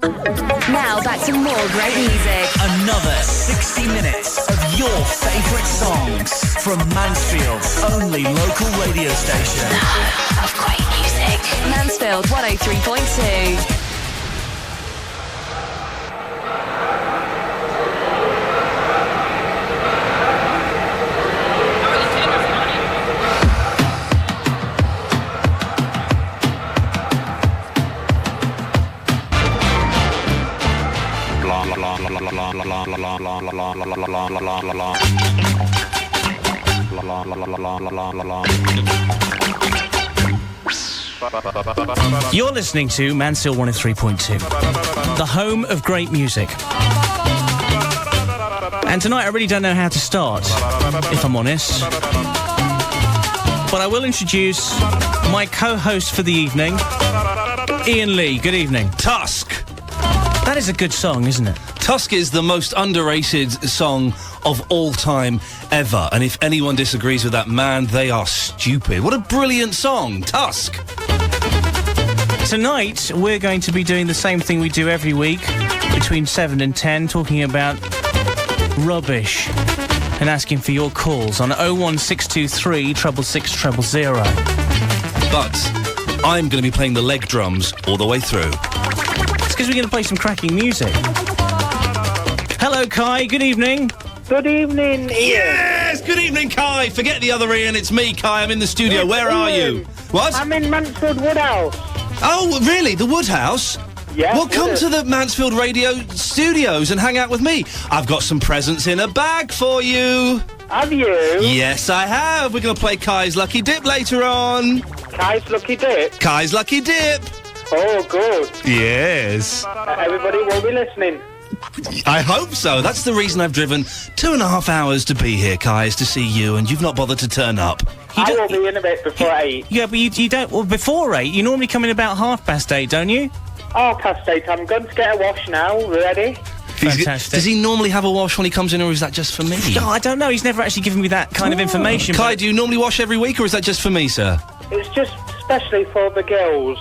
Now back to more great music. Another 60 minutes of your favourite songs from Mansfield's only local radio station. The home of great music. Mansfield 103.2. You're listening to Mansfield 103.2, the home of great music. And tonight I really don't know how to start, if I'm honest. But I will introduce my co-host for the evening, Iain Lee. Good evening. Tusk. That is a good song, isn't it? Tusk is the most underrated song of all time ever. And if anyone disagrees with that, man, they are stupid. What a brilliant song, Tusk. Tonight, we're going to be doing the same thing we do every week, between 7 and 10, talking about rubbish and asking for your calls on 01623 666 000. But I'm going to be playing the leg drums all the way through. It's because we're going to play some cracking music. Hello, Kai. Good evening. Good evening, Ian. Yes! Good evening, Kai. Forget the other Ian. It's me, Kai. I'm in the studio. Yes, Where are you? What? I'm in Mansfield Woodhouse. Oh, really? The Woodhouse? Yes. Well, come to the Mansfield Radio Studios and hang out with me. I've got some presents in a bag for you. Have you? Yes, I have. We're going to play Kai's Lucky Dip later on. Kai's Lucky Dip? Kai's Lucky Dip. Oh, good. Yes. Everybody will be listening. I hope so. That's the reason I've driven 2.5 hours to be here, Kai, is to see you, and you've not bothered to turn up. I will be in a bit before 8. Yeah, but you don't... Well, before 8, you normally come in about 8:30, don't you? 8:30. I'm going to get a wash now. Ready? Fantastic. Does he normally have a wash when he comes in, or is that just for me? No, I don't know. He's never actually given me that kind of information. Kai, do you normally wash every week, or is that just for me, sir? It's just especially for the girls.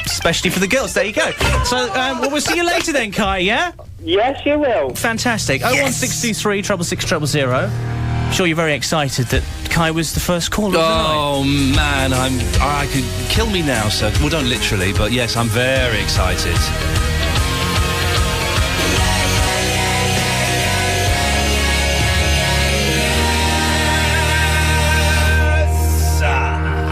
Especially for the girls. There you go. So, well, we'll see you later then, Kai, yeah? Yes, you will. Fantastic. Yes. 01623 666 000. I'm sure you're very excited that Kai was the first caller of the night. Oh, man, I could kill me now, sir. Well, don't literally, but yes, I'm very excited.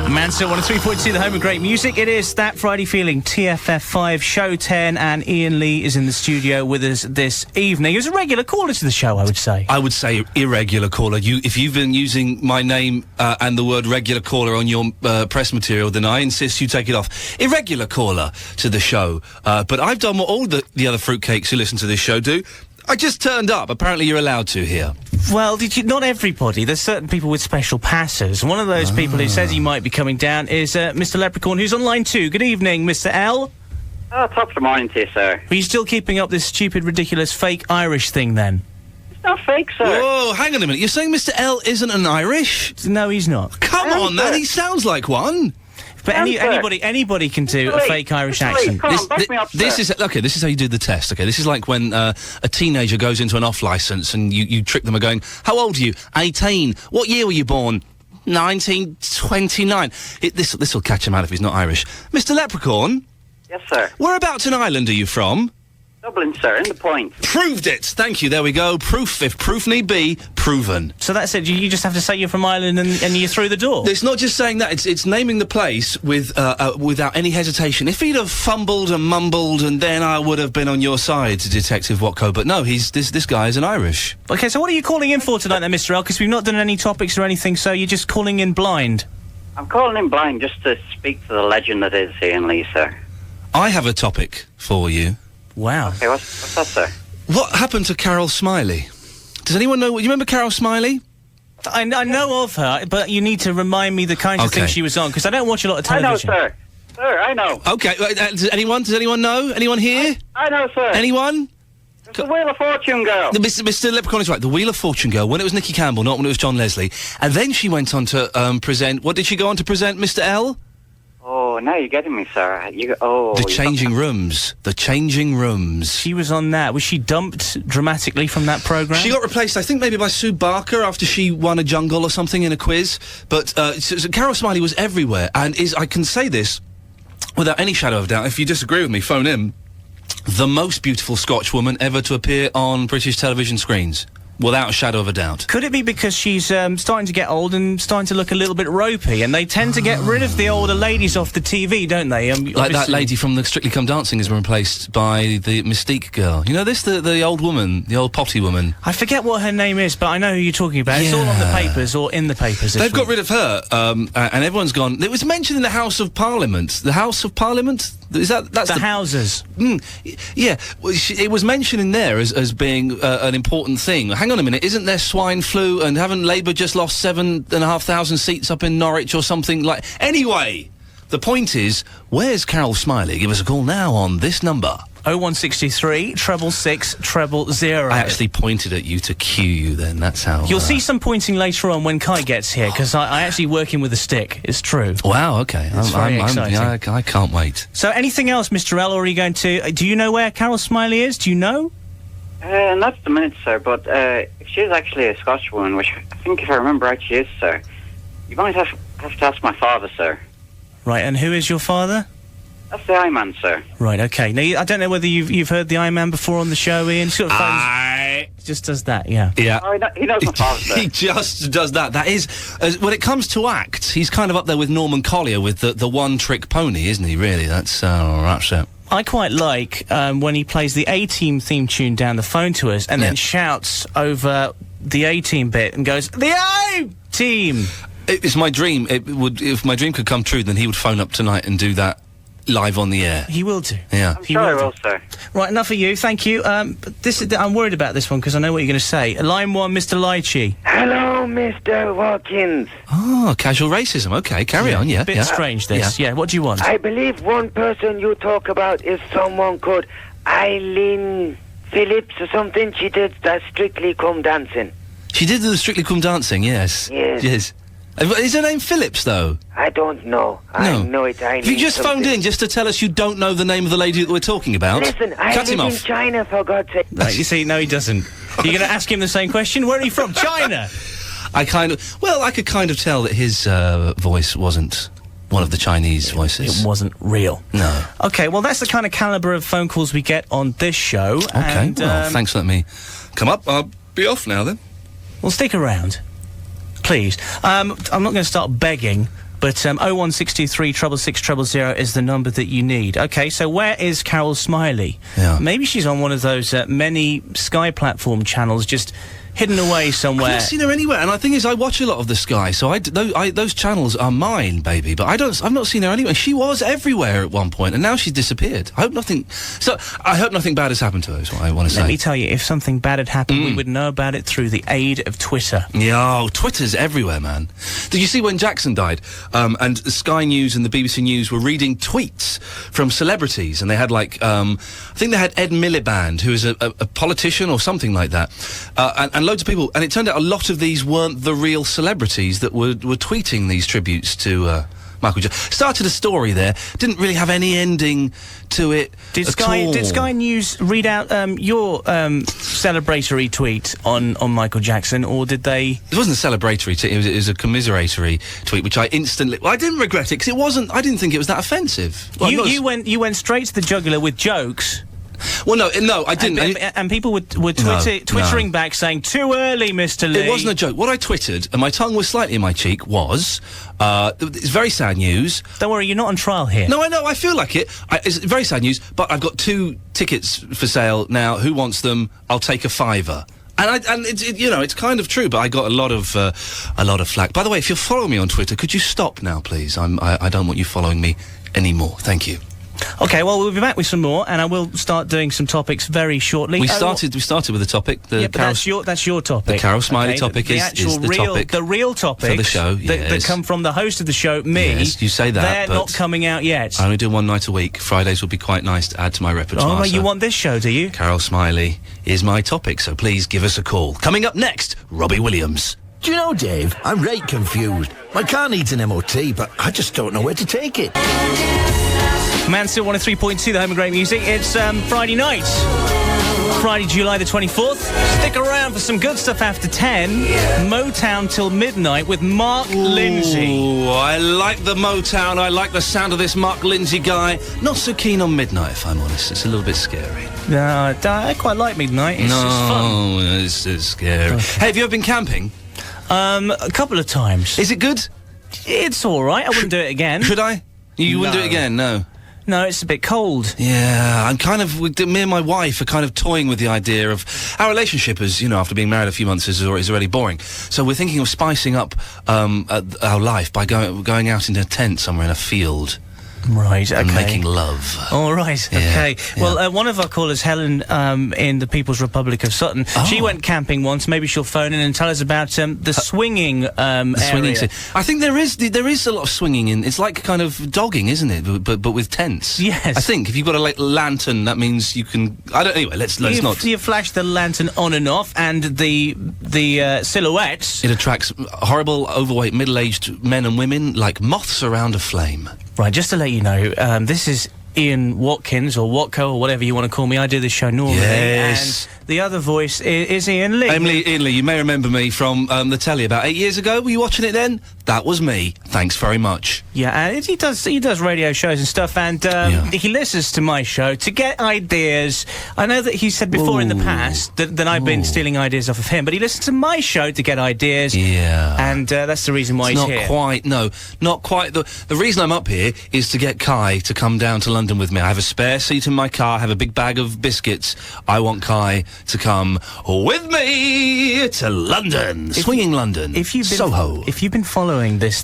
Mansfield 103.2, the home of great music. It is That Friday Feeling, TFF5, Show 10, and Iain Lee is in the studio with us this evening. He was a regular caller to the show, I would say. I would say irregular caller. If you've been using my name and the word regular caller on your press material, then I insist you take it off. Irregular caller to the show. But I've done what all the other fruitcakes who listen to this show do. I just turned up. Apparently you're allowed to here. Well, not everybody. There's certain people with special passes. One of those people who says he might be coming down is Mr. Leprechaun, who's on line 2. Good evening, Mr. L. Top of the morning to you, sir. Are you still keeping up this stupid, ridiculous, fake Irish thing, then? It's not fake, sir. Whoa, hang on a minute. You're saying Mr. L isn't an Irish? No, he's not. Come on, man. He sounds like one. But anybody can do a fake Irish accent. Come on, back me up, this is how you do the test. Okay, this is like when a teenager goes into an off license and you trick them by going, "How old are you? 18. What year were you born? 1929." This will catch him out if he's not Irish. Mr. Leprechaun. Yes, sir. Whereabouts in Ireland are you from? Dublin, sir, in the point. Proved it. Thank you. There we go. Proof, if proof need be, proven. So that's it. You just have to say you're from Ireland and you're through the door. It's not just saying that. It's naming the place without any hesitation. If he'd have fumbled and mumbled, and then I would have been on your side, Detective Watco. But no, this guy is an Irish. Okay, so what are you calling in for tonight, then, Mr. L? Because we've not done any topics or anything, so you're just calling in blind. I'm calling in blind just to speak to the legend that is Iain Lee, sir. I have a topic for you. Wow. Okay, what's that, sir? What happened to Carol Smiley? Does anyone know? You remember Carol Smiley? I know of her, but you need to remind me the kinds of things she was on, because I don't watch a lot of television. I know, sir. Sir, I know. Okay, does anyone know? Anyone here? I know, sir. Anyone? It's the Wheel of Fortune girl. Mr. Leprechaun is right. The Wheel of Fortune girl, when it was Nicky Campbell, not when it was John Leslie. And then she went on to present... What did she go on to present, Mr. L? Oh, now you're getting me, sir. The Changing Rooms. The Changing Rooms. She was on that. Was she dumped dramatically from that programme? She got replaced, I think, maybe by Sue Barker after she won a jungle or something in a quiz. But so Carol Smiley was everywhere, and I can say this without any shadow of doubt. If you disagree with me, phone in. The most beautiful Scotch woman ever to appear on British television screens. Without a shadow of a doubt. Could it be because she's starting to get old and starting to look a little bit ropey, and they tend to get rid of the older ladies off the TV, don't they? Like that lady from the Strictly Come Dancing has been replaced by the Mystique girl. You know this, the old woman, the old potty woman. I forget what her name is, but I know who you're talking about. It's all on the papers or in the papers. They've got rid of her, and everyone's gone. It was mentioned in the House of Parliament. The House of Parliament? That's the Houses. Yeah, well, it was mentioned in there as being an important thing. Hang on a minute, isn't there swine flu, and haven't Labour just lost 7,500 seats up in Norwich or something like... Anyway, the point is, where's Carol Smiley? Give us a call now on this number. 01663 666 000. I actually pointed at you to cue you then, that's how... You'll see some pointing later on when Kai gets here, because I actually work him with a stick, it's true. Wow, okay. It's very exciting. I can't wait. So anything else, Mr. L, or are you going to... do you know where Carol Smiley is? Do you know? Not at the minute, sir, but if she is actually a Scotch woman, which I think, if I remember right, she is, sir, you might have to ask my father, sir. Right, and who is your father? That's the Iain, sir. Right, okay. Now, I don't know whether you've heard the Iain before on the show, Ian. Sort of just does that, yeah. Yeah. Oh, he knows my father, sir. He just does that. That is, when it comes to acts, he's kind of up there with Norman Collier with the one-trick pony, isn't he, really? That's it. I quite like when he plays the A-Team theme tune down the phone to us and then shouts over the A-Team bit and goes, "The A-Team!" It's my dream. If my dream could come true, then he would phone up tonight and do that live on the air. He will do. Yeah. I'm sure I will, sir. Right, enough of you. Thank you. But I'm worried about this one because I know what you're going to say. Line 1, Mr. Lychee. Hello, Mr. Watkins. Oh, casual racism. Okay, carry on, yeah. Bit strange, this. Yeah, what do you want? I believe one person you talk about is someone called Eileen Phillips or something. She did that Strictly Come Dancing. She did the Strictly Come Dancing, yes. Yes. Is her name Phillips, though? I don't know. No. I know it's Eileen. Have you just phoned in just to tell us you don't know the name of the lady that we're talking about? Listen, I Cut him live in off. China, for God's sake. Right, you see, no, he doesn't. You're going to ask him the same question? Where are you from? China? I could kind of tell that his voice wasn't one of the Chinese voices. It wasn't real. No. Okay, well, that's the kind of calibre of phone calls we get on this show. Okay, and, well, thanks for letting me come up. I'll be off now, then. Well, stick around. Please. I'm not going to start begging, but 01623 666 000 is the number that you need. Okay, so where is Carol Smiley? Yeah. Maybe she's on one of those many Sky platform channels just hidden away somewhere. I've not seen her anywhere, and the thing is, I watch a lot of the Sky, so those channels are mine, baby. But I've not seen her anywhere. She was everywhere at one point, and now she's disappeared. I hope nothing bad has happened to her. Is what I want to say. Let me tell you, if something bad had happened, we would know about it through the aid of Twitter. Yeah, Twitter's everywhere, man. Did you see when Jackson died? And the Sky News and the BBC News were reading tweets from celebrities, and they had I think they had Ed Miliband, who is a politician or something like that, and loads of people, and it turned out a lot of these weren't the real celebrities that were tweeting these tributes to Michael Jackson. Started a story there, didn't really have any ending to it. Did at all. Sky News read out your celebratory tweet on Michael Jackson, or did they? It wasn't a celebratory tweet, it was a commiseratory tweet, which I instantly... Well, I didn't regret it, because it wasn't... I didn't think it was that offensive. Well, you went straight to the jugular with jokes. Well, no, I didn't. And people were twittering back saying, "Too early, Mr. Lee." It wasn't a joke. What I twittered, and my tongue was slightly in my cheek, was, it's very sad news. Don't worry, you're not on trial here. No, I know, I feel like it. It's very sad news, but I've got 2 tickets for sale now. Who wants them? I'll take a £5. And it's kind of true, but I got a lot of flack. By the way, if you're following me on Twitter, could you stop now, please? I don't want you following me anymore. Thank you. Okay, well, we'll be back with some more, and I will start doing some topics very shortly. We started with a topic. But that's your topic. The Carol Smiley topic is the topic. The real topic for the show. That come from the host of the show, me. Yes, you say that. They're not coming out yet. I only do one night a week. Fridays would be quite nice to add to my repertoire. Oh, you want this show, do you? Carol Smiley is my topic, so please give us a call. Coming up next, Robbie Williams. Do you know, Dave, I'm right confused. My car needs an MOT, but I just don't know where to take it. Mansfield 103.2, the home of great music. It's Friday night. Friday, July the 24th. Stick around for some good stuff after 10. Motown till midnight with Mark Lindsay. Ooh, I like the Motown. I like the sound of this Mark Lindsay guy. Not so keen on midnight, if I'm honest. It's a little bit scary. No, I quite like midnight. It's fun. It's scary. Okay. Hey, have you ever been camping? A couple of times. Is it good? It's all right. I wouldn't do it again. Should I? You wouldn't do it again? No. No, it's a bit cold. Yeah, I'm kind of... Me and my wife are kind of toying with the idea of... Our relationship is, after being married a few months, is already boring. So we're thinking of spicing up our life by going out in a tent somewhere in a field. Right, okay. And making love. All right, okay. Yeah. Well, one of our callers, Helen, in the People's Republic of Sutton, she went camping once. Maybe she'll phone in and tell us about the swinging swinging area. I think there is a lot of swinging in. It's like kind of dogging, isn't it? But with tents. Yes. I think if you've got a lantern, that means you can. Anyway, let's not. You flash the lantern on and off, and the silhouettes. It attracts horrible, overweight, middle-aged men and women like moths around a flame. Right, just to let you know, this is Ian Watkins, or Watco, or whatever you want to call me. I do this show normally. Yes. And the other voice is Ian Lee. Ian Lee, you may remember me from the telly about 8 years ago. Were you watching it then? That was me. Thanks very much. Yeah, and he does radio shows and stuff, and he listens to my show to get ideas. I know that he said before in the past that I've been stealing ideas off of him, but he listens to my show to get ideas. Yeah. And that's the reason why he's here. Not quite. The reason I'm up here is to get Kai to come down to London with me. I have a spare seat in my car, I have a big bag of biscuits. I want Kai to come with me to London. Swinging London. Soho. If you've been following this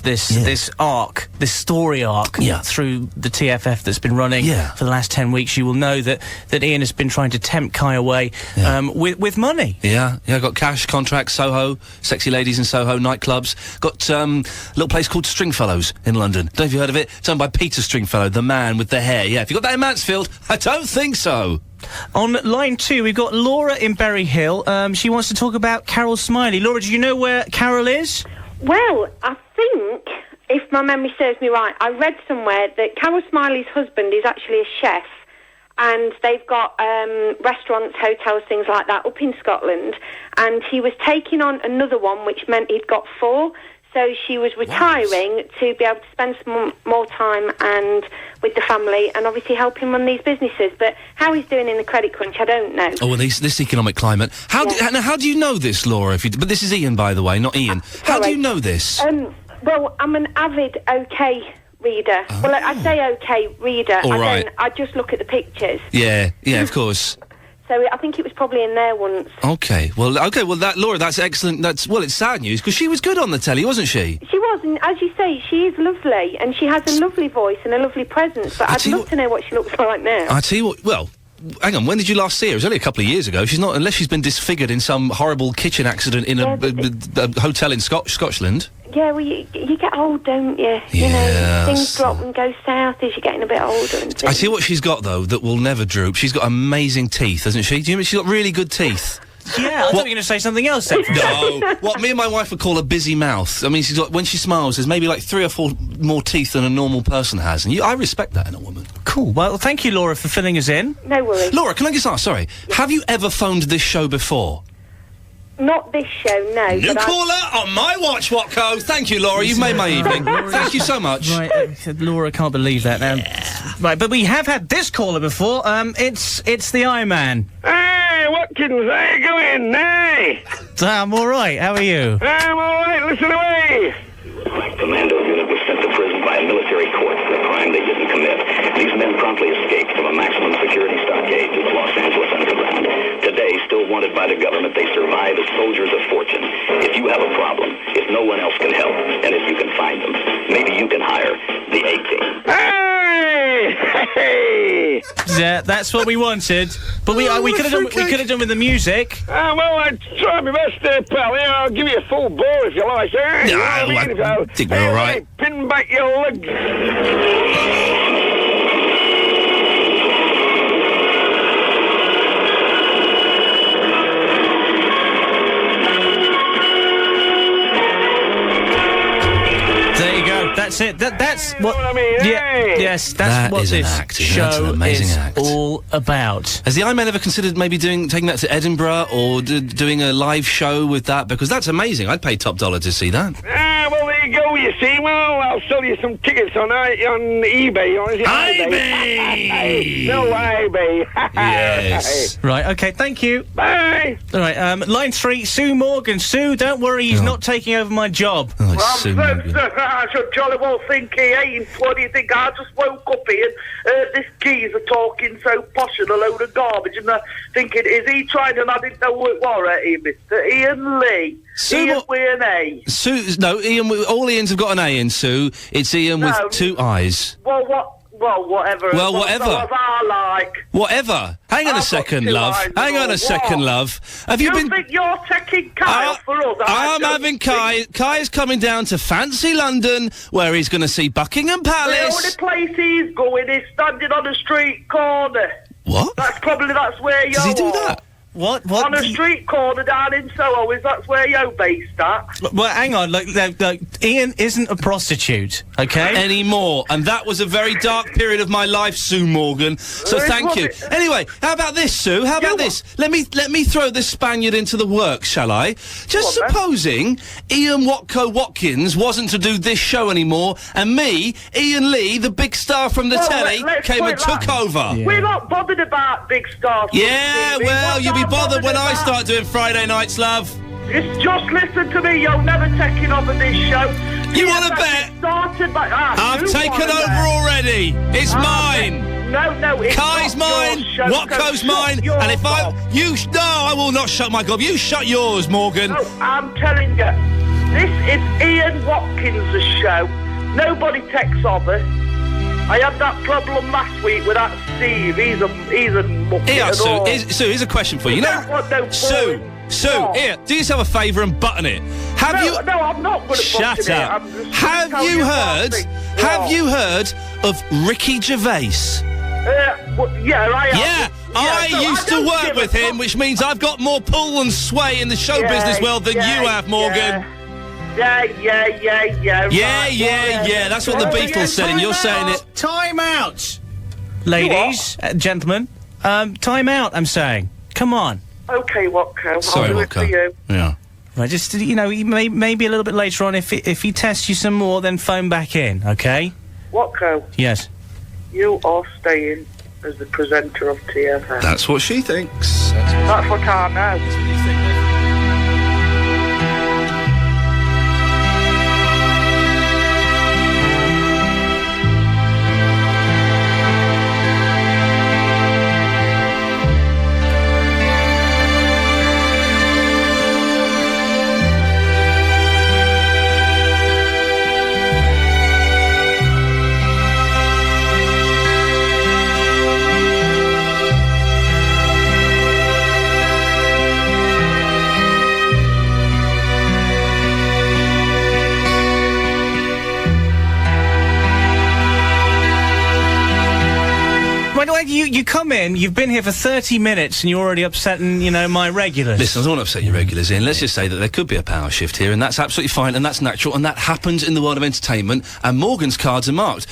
story arc through the TFF that's been running for the last 10 weeks, you will know that Ian has been trying to tempt Kai away with money. Yeah, got cash, contracts, Soho, sexy ladies in Soho, nightclubs. Got a little place called Stringfellows in London. Don't know if you heard of it? It's owned by Peter Stringfellow, the man with the hair. Yeah, if you got that in Mansfield, I don't think so. On line 2, we've got Laura in Berry Hill. She wants to talk about Carol Smiley. Laura, do you know where Carol is? Well, I think, if my memory serves me right, I read somewhere that Carol Smiley's husband is actually a chef, and they've got restaurants, hotels, things like that up in Scotland, and he was taking on another one, which meant he'd got 4. So she was retiring to be able to spend some more time and with the family, and obviously help him run these businesses. But how he's doing in the credit crunch, I don't know. Oh, well, this economic climate. How do you know this, Laura? But this is Ian, by the way, not Ian. How do you know this? Well, I'm an avid OK reader. Oh. Well, I say OK reader. All right. I just look at the pictures. Yeah, of course. So I think it was probably in there once. Okay, well, Laura, that's excellent. It's sad news, because she was good on the telly, wasn't she? She was, and as you say, she is lovely, and she has a lovely voice and a lovely presence, but I'd love to know what she looks like now. I tell you what, well, hang on, when did you last see her? It was only a couple of years ago. She's not, unless she's been disfigured in some horrible kitchen accident in a hotel in Scotland. Yeah, well, you get old, don't you? Yeah. You know, things drop and go south as you're getting a bit older and things. I see what she's got, though, that will never droop. She's got amazing teeth, hasn't she? Do you mean she's got really good teeth? Yeah, I thought you were going to say something else then. No. What me and my wife would call a busy mouth. I mean, she's got, when she smiles, there's maybe like 3 or 4 more teeth than a normal person has. And I respect that in a woman. Cool. Well, thank you, Laura, for filling us in. No worries. Laura, can I just ask, sorry, have you ever phoned this show before? Not this show, no. New caller on my watch, Watco. Thank you, Laura. You've made my evening. Thank you so much. Right, Laura can't believe that. Right, but we have had this caller before. It's the Iain. Hey, Watkins, how you going? Hey! I'm all right. How are you? I'm all right. Listen away. Commando unit was sent to prison by a military court for a crime they didn't commit. These men promptly escaped from a maximum security stockade to the Los Angeles Underground. Today, still wanted by the government, they survive as soldiers of fortune. If you have a problem, if no one else can help, and if you can find them, maybe you can hire the A-Team. Hey! Yeah, that's what we wanted. But we could have done with the music. Well, I tried my best there, pal. Yeah, I'll give you a full bore if you like. Eh? No, I think we're all right. Pin back your legs. That's it. That's You know what. what I mean? Yeah. Hey. Yes, that's That what is an this act, isn't it? That's an show amazing is act. all about. Has the Iron ever considered maybe taking that to Edinburgh or doing a live show with that? Because that's amazing. I'd pay top dollar to see that. Well, there you go, you see. Well, I'll sell you some tickets on eBay. Or is it eBay? No, eBay. Yes. Right. Okay. Thank you. Bye. All right. Line 3, Sue Morgan. Sue, don't worry. He's not taking over my job. Oh, it's Sue Morgan. I should jolly well think he ain't. What do you think? I just woke up here and this geezer talking so posh and a load of garbage and thinking, is he trying? And I didn't know who it was, Mr. Iain Lee. Ian with an A. Sue, no, Ian, all Ians have got an A in Sue. It's Ian with 2 eyes. Well, whatever. Well, whatever. What I like. Whatever. Hang on a second, love. Hang on a second, love. Have you been... think you're taking Kyle for us? I'm having Kai. Kai is coming down to fancy London, where he's going to see Buckingham Palace. The only place he's going is standing on a street corner. What? That's where you're. Does he do that? What? On a street corner down in Soho, that's where you're based at? Well, hang on. Look, Ian isn't a prostitute, okay? Anymore. And that was a very dark period of my life, Sue Morgan. So thank you. Anyway, how about this, Sue? How about this? Let me throw this Spaniard into the works, shall I? Just supposing Ian Watko Watkins wasn't to do this show anymore, and me, Iain Lee, the big star from the telly, came and took over. Yeah. We're not bothered about big stars. Yeah, well, you'll be bothered when I start doing Friday nights, love. Just listen to me, you're never taking over this show. You want to bet? I've taken over already. It's mine. No, it's Kai's mine, Watko's mine, and if I will not shut my gob. You shut yours, Morgan. No, I'm telling you, this is Ian Watkins' show. Nobody takes over. I had that problem last week with that Steve. He's a muppet. Here, Sue, here's a question for you. Sue, here, do yourself a favour and button it. No, I'm not going to Shut up. Have you heard of Ricky Gervais? Yeah, I have. Yeah, I used to work with him, which means I've got more pull and sway in the show business world than you have, Morgan. Yeah. That's what the Beatles said, and you're saying it. Time out, ladies, gentlemen. Time out. I'm saying. Come on. Okay, Watko. Sorry, I'll do it for you. Yeah. Right, just maybe a little bit later on. If he tests you some more, then phone back in. Okay. Watko. Yes. You are staying as the presenter of TFF. That's what she thinks. That's what I know. That's what you think. You come in, you've been here for 30 minutes and you're already upsetting, my regulars. Listen, I don't want to upset your regulars, Ian. Let's just say that there could be a power shift here, and that's absolutely fine, and that's natural, and that happens in the world of entertainment, and Morgan's cards are marked.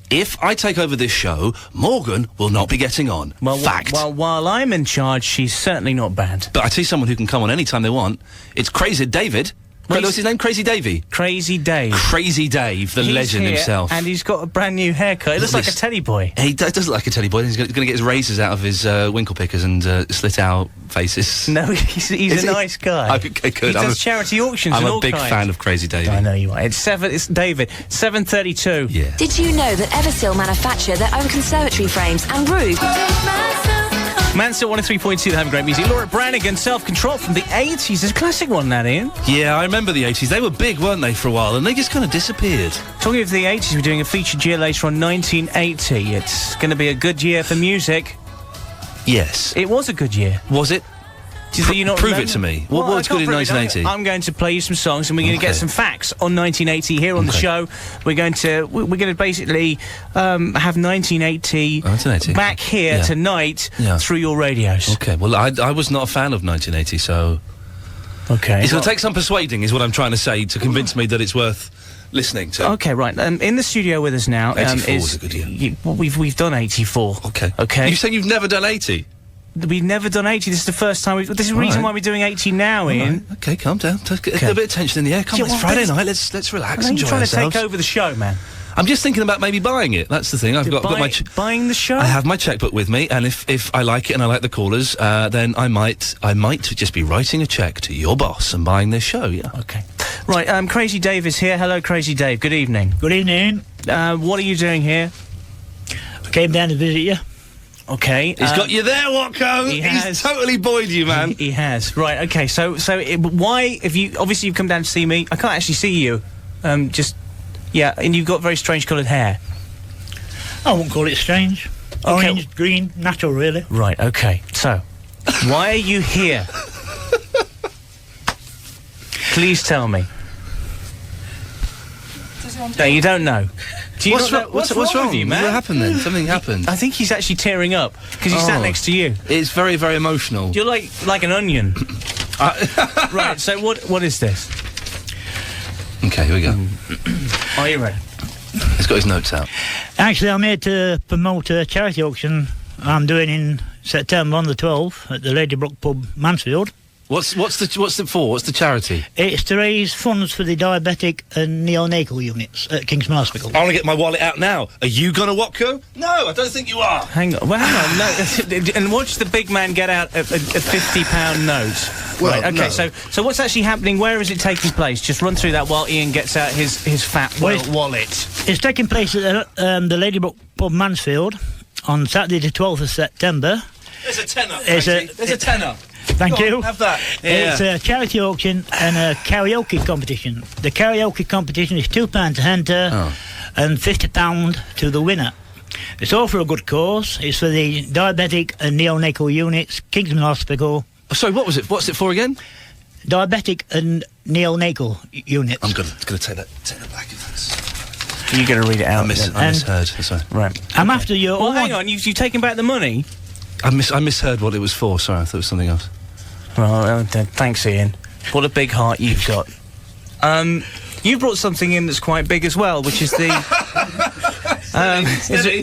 If I take over this show, Morgan will not be getting on. Fact. Well, while I'm in charge, she's certainly not bad. But I tell you someone who can come on any time they want. It's Crazy David. What's his name? Crazy Davey? Crazy Dave. Crazy Dave, the legend himself. And he's got a brand new haircut. It looks like a teddy boy. He does look like a teddy boy. He's going to get his razors out of his winkle pickers and slit out faces. No, he's a nice guy. Okay, good. He does charity auctions and all I'm a big fan of Crazy Davey. I know you are. It's David. 7:32. Yeah. Did you know that Eversil manufacture their own conservatory frames and roofs? Mansell 103.2, they have great music. Laura Branigan, Self-Control from the 80s. There's a classic one, that, Ian. Yeah, I remember the 80s. They were big, weren't they, for a while? And they just kind of disappeared. Talking of the 80s, we're doing a featured year later on, 1980. It's going to be a good year for music. Yes. It was a good year. Was it? Do you not prove remember? it to me. What's good in 1980? I'm going to play you some songs, and we're going to get some facts on 1980 here on the show. We're going to basically have 1980 back here tonight through your radios. Okay. Well, I was not a fan of 1980, so okay. It's going to take some persuading, is what I'm trying to say, to convince me that it's worth listening to. Okay, right. In the studio with us now 84 was a good year. We've done 84. Okay. You saying you've never done 80? We've never done 80. This is the first time. This is the reason why we're doing 80 now, Ian. Right. Okay, calm down. Get a bit of tension in the air. Come on, it's Friday night. Let's relax. Enjoy trying ourselves. to take over the show, man. I'm just thinking about maybe buying it. That's the thing. I've got my buying the show. I have my checkbook with me, and if I like it and I like the callers, then I might just be writing a check to your boss and buying this show. Yeah. Okay. Right. Crazy Dave is here. Hello, Crazy Dave. Good evening. Good evening. What are you doing here? I came down to visit you. Okay. He's got you there, Watco. He's totally buoyed you, man. He has. Right. Okay. So why? If you obviously you've come down to see me, I can't actually see you. Yeah, and you've got very strange coloured hair. I won't call it strange. Okay. Orange, green, natural, really. Right, okay. So, why are you here? Please tell me. No, you don't know. Do you What's wrong with you, man? What happened then? Something happened. I think he's actually tearing up because he sat next to you. It's very, very emotional. You're like an onion. Right. So what is this? Okay, here we go. Are you ready? He's got his notes out. Actually, I'm here to promote a charity auction I'm doing in September on the 12th at the Ladybrook Pub, Mansfield. What's it for? What's the charity? It's to raise funds for the diabetic and neonatal units at Kingston Hospital. I want to get my wallet out now. Are you going to Watco? No, I don't think you are. Hang on. No. And watch the big man get out a £50 note. Well, right, okay, no. so what's actually happening? Where is it taking place? Just run through that while Ian gets out his fat wallet. It's taking place at the Ladybrook Pub, Mansfield on Saturday the 12th of September. There's a tenner. There's a tenner. Thank you. Have that. Yeah. It's a charity auction and a karaoke competition. The karaoke competition is £2 to enter and £50 to the winner. It's all for a good cause. It's for the diabetic and neonatal units, Kingston Hospital. Sorry, what was it? What's it for again? Diabetic and neonatal units. I'm gonna take that back if that's... You're going to read it out. I misheard. Sorry. Right. I'm after your... Well, hang on. You've taken back the money? I misheard what it was for. Sorry, I thought it was something else. Well, thanks, Ian. What a big heart you've got. You brought something in that's quite big as well, which is the...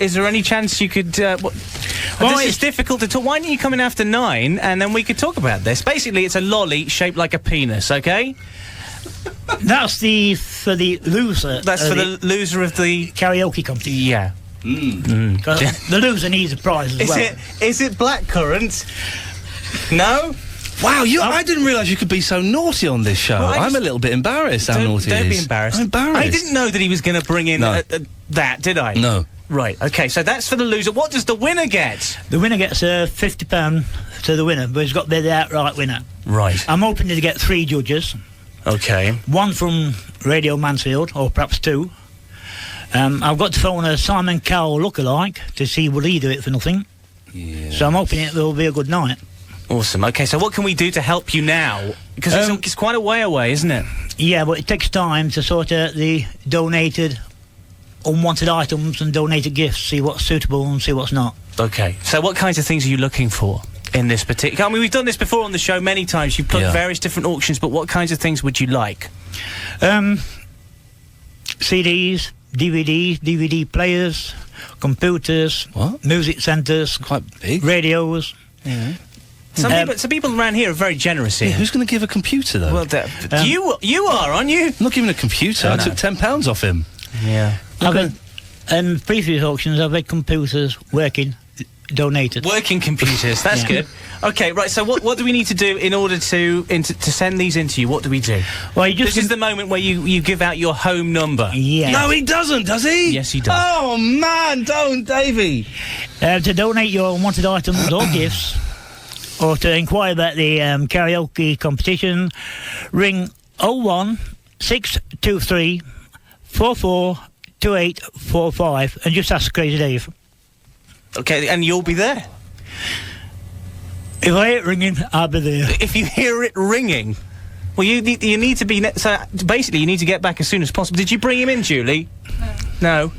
is there any chance you could... this is difficult to talk. Why don't you come in after 9 and then we could talk about this? Basically, it's a lolly shaped like a penis, okay? That's for the loser. That's for the loser of the... karaoke competition. Yeah. The loser needs a prize as well. Is it blackcurrant? No? Wow, I didn't realise you could be so naughty on this show. Well, I'm a little bit embarrassed how naughty Don't it be is. embarrassed. I'm embarrassed. I didn't know that he was going to bring in that, did I? No. Right, okay, so that's for the loser. What does the winner get? The winner gets £50 to the winner, but he's got to be the outright winner. Right. I'm hoping to get 3 judges. Okay. One from Radio Mansfield, or perhaps 2. I've got to phone a Simon Cowell lookalike to see would he do it for nothing. Yeah. So I'm hoping it will be a good night. Awesome. Okay, so what can we do to help you now? Because it's quite a way away, isn't it? Yeah, but it takes time to sort out the donated unwanted items and donated gifts, see what's suitable and see what's not. Okay. So what kinds of things are you looking for in this particular... I mean, we've done this before on the show many times. You've put various different auctions, but what kinds of things would you like? CDs, DVDs, DVD players, computers, music centres, quite big, radios. Yeah. Some people around here are very generous here. Yeah, who's going to give a computer though? Well, you are, aren't you? I'm not giving a computer. I took £10 off him. Yeah. And previous auctions, I've had computers working, donated. Working computers. That's good. Okay, right. So what do we need to do in order to send these into you? What do we do? Well, this is the moment where you give out your home number. Yeah. No, he doesn't, does he? Yes, he does. Oh man, don't, Davey. To donate your wanted items or gifts, or to inquire about the karaoke competition, ring 01623 442845 and just ask Crazy Dave. Okay, and you'll be there. If I hear it ringing, I'll be there. If you hear it ringing, well, you need to be. So basically, you need to get back as soon as possible. Did you bring him in, Julie? No.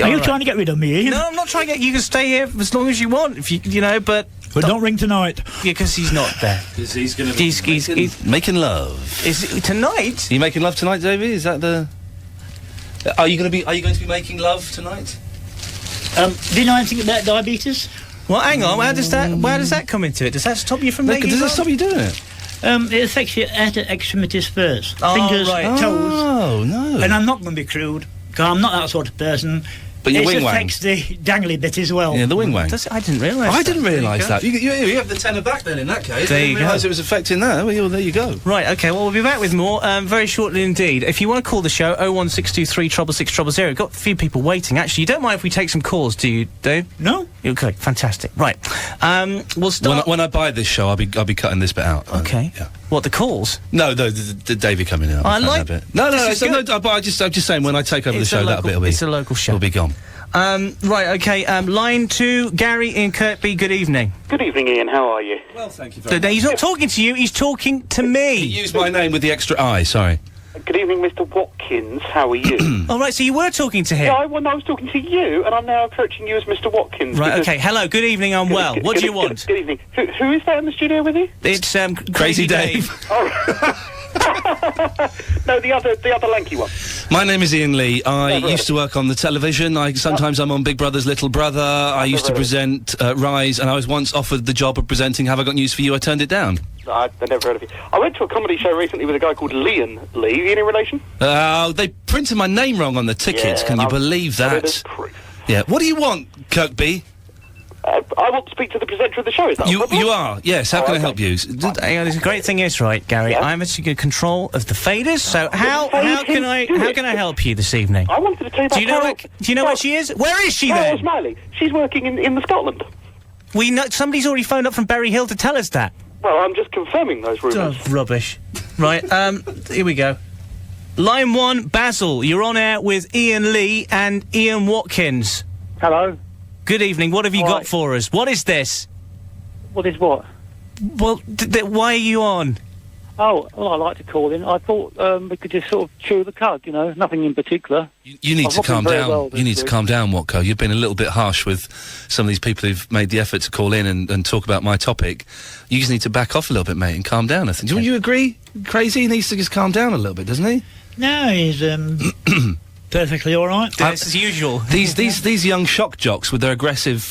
Are you trying to get rid of me, Ian? No, I'm not trying to get. You can stay here for as long as you want, if you know. But don't ring tonight. Yeah, because he's not there. Because he's going to be. He's making love. Is it tonight? Are you making love tonight, Davey? Is that the? Are you going to be making love tonight? Do you know anything about diabetes? Well, hang on. Where does that come into it? Does that stop you from making Does love? that stop you doing it? It affects your outer extremities first. Oh, Fingers, right. toes. Oh, no. And I'm not going to be crude, because I'm not that sort of person. But your wing It wang. affects the dangly bit as well. Yeah, the wing wang. I didn't realise I didn't realise There that. You have the tenner back then in that case. There I you didn't go. realise it was affecting that. Well, there you go. Right, okay, well, we'll be back with more very shortly indeed. If you want to call the show, 01623 666 000. Got a few people waiting. Actually, you don't mind if we take some calls, do you, Dave? No. Okay, fantastic. Right. We'll start... When I buy this show, I'll be cutting this bit out. Okay. Yeah. What, the calls? No, the Davey coming out. I like... No, This is good. I'm just saying, when I take over the It's a show, that local- bit will be... It's a local show. It'll be gone. Right, okay, line 2, Gary in Kirkby, good evening. Good evening, Ian. How are you? Well, thank you So, he's not talking to you, he's talking to me. He used my name with the extra I, sorry. Good evening, Mr. Watkins. How are you? All right, so you were talking to him? Yeah, I was talking to you, and I'm now approaching you as Mr. Watkins. Right, okay, hello, good evening, I'm well. What do you want? Good evening. Who is that in the studio with you? It's, Crazy Dave. No, the other lanky one. My name is Iain Lee. I used to work on the television. Sometimes I'm on Big Brother's Little Brother. I used to present Rise, and I was once offered the job of presenting Have I Got News For You? I turned it down. I've never heard of you. I went to a comedy show recently with a guy called Iain Lee. Are you any relation? They printed my name wrong on the tickets. Yeah, Can you believe that? Yeah. What do you want, Kirkby? I want to speak to the presenter of the show. Is that a problem? You are, yes. How can I help you? Hang on, the great thing is, right, Gary, I'm actually in control of the faders, so how can I help you this evening? I wanted to tell you about Do you know where she is? Where is she Carol then? Smiley. She's working in the Scotland. We know somebody's already phoned up from Berry Hill to tell us that. Well, I'm just confirming those rumours. Oh, rubbish. Right, here we go. Line 1, Basil, you're on air with Iain Lee and Ian Watkins. Hello. Good evening, what have you All got right. for us? What is this? What is what? Well, why are you on? Oh, well, I like to call in. I thought we could just sort of chew the cud, you know, nothing in particular. You need to calm down. You need to calm down, Watco. You've been a little bit harsh with some of these people who've made the effort to call in and talk about my topic. You just need to back off a little bit, mate, and calm down, I think. Do you agree? Crazy? He needs to just calm down a little bit, doesn't he? No, he's perfectly all right. As usual. These young shock jocks with their aggressive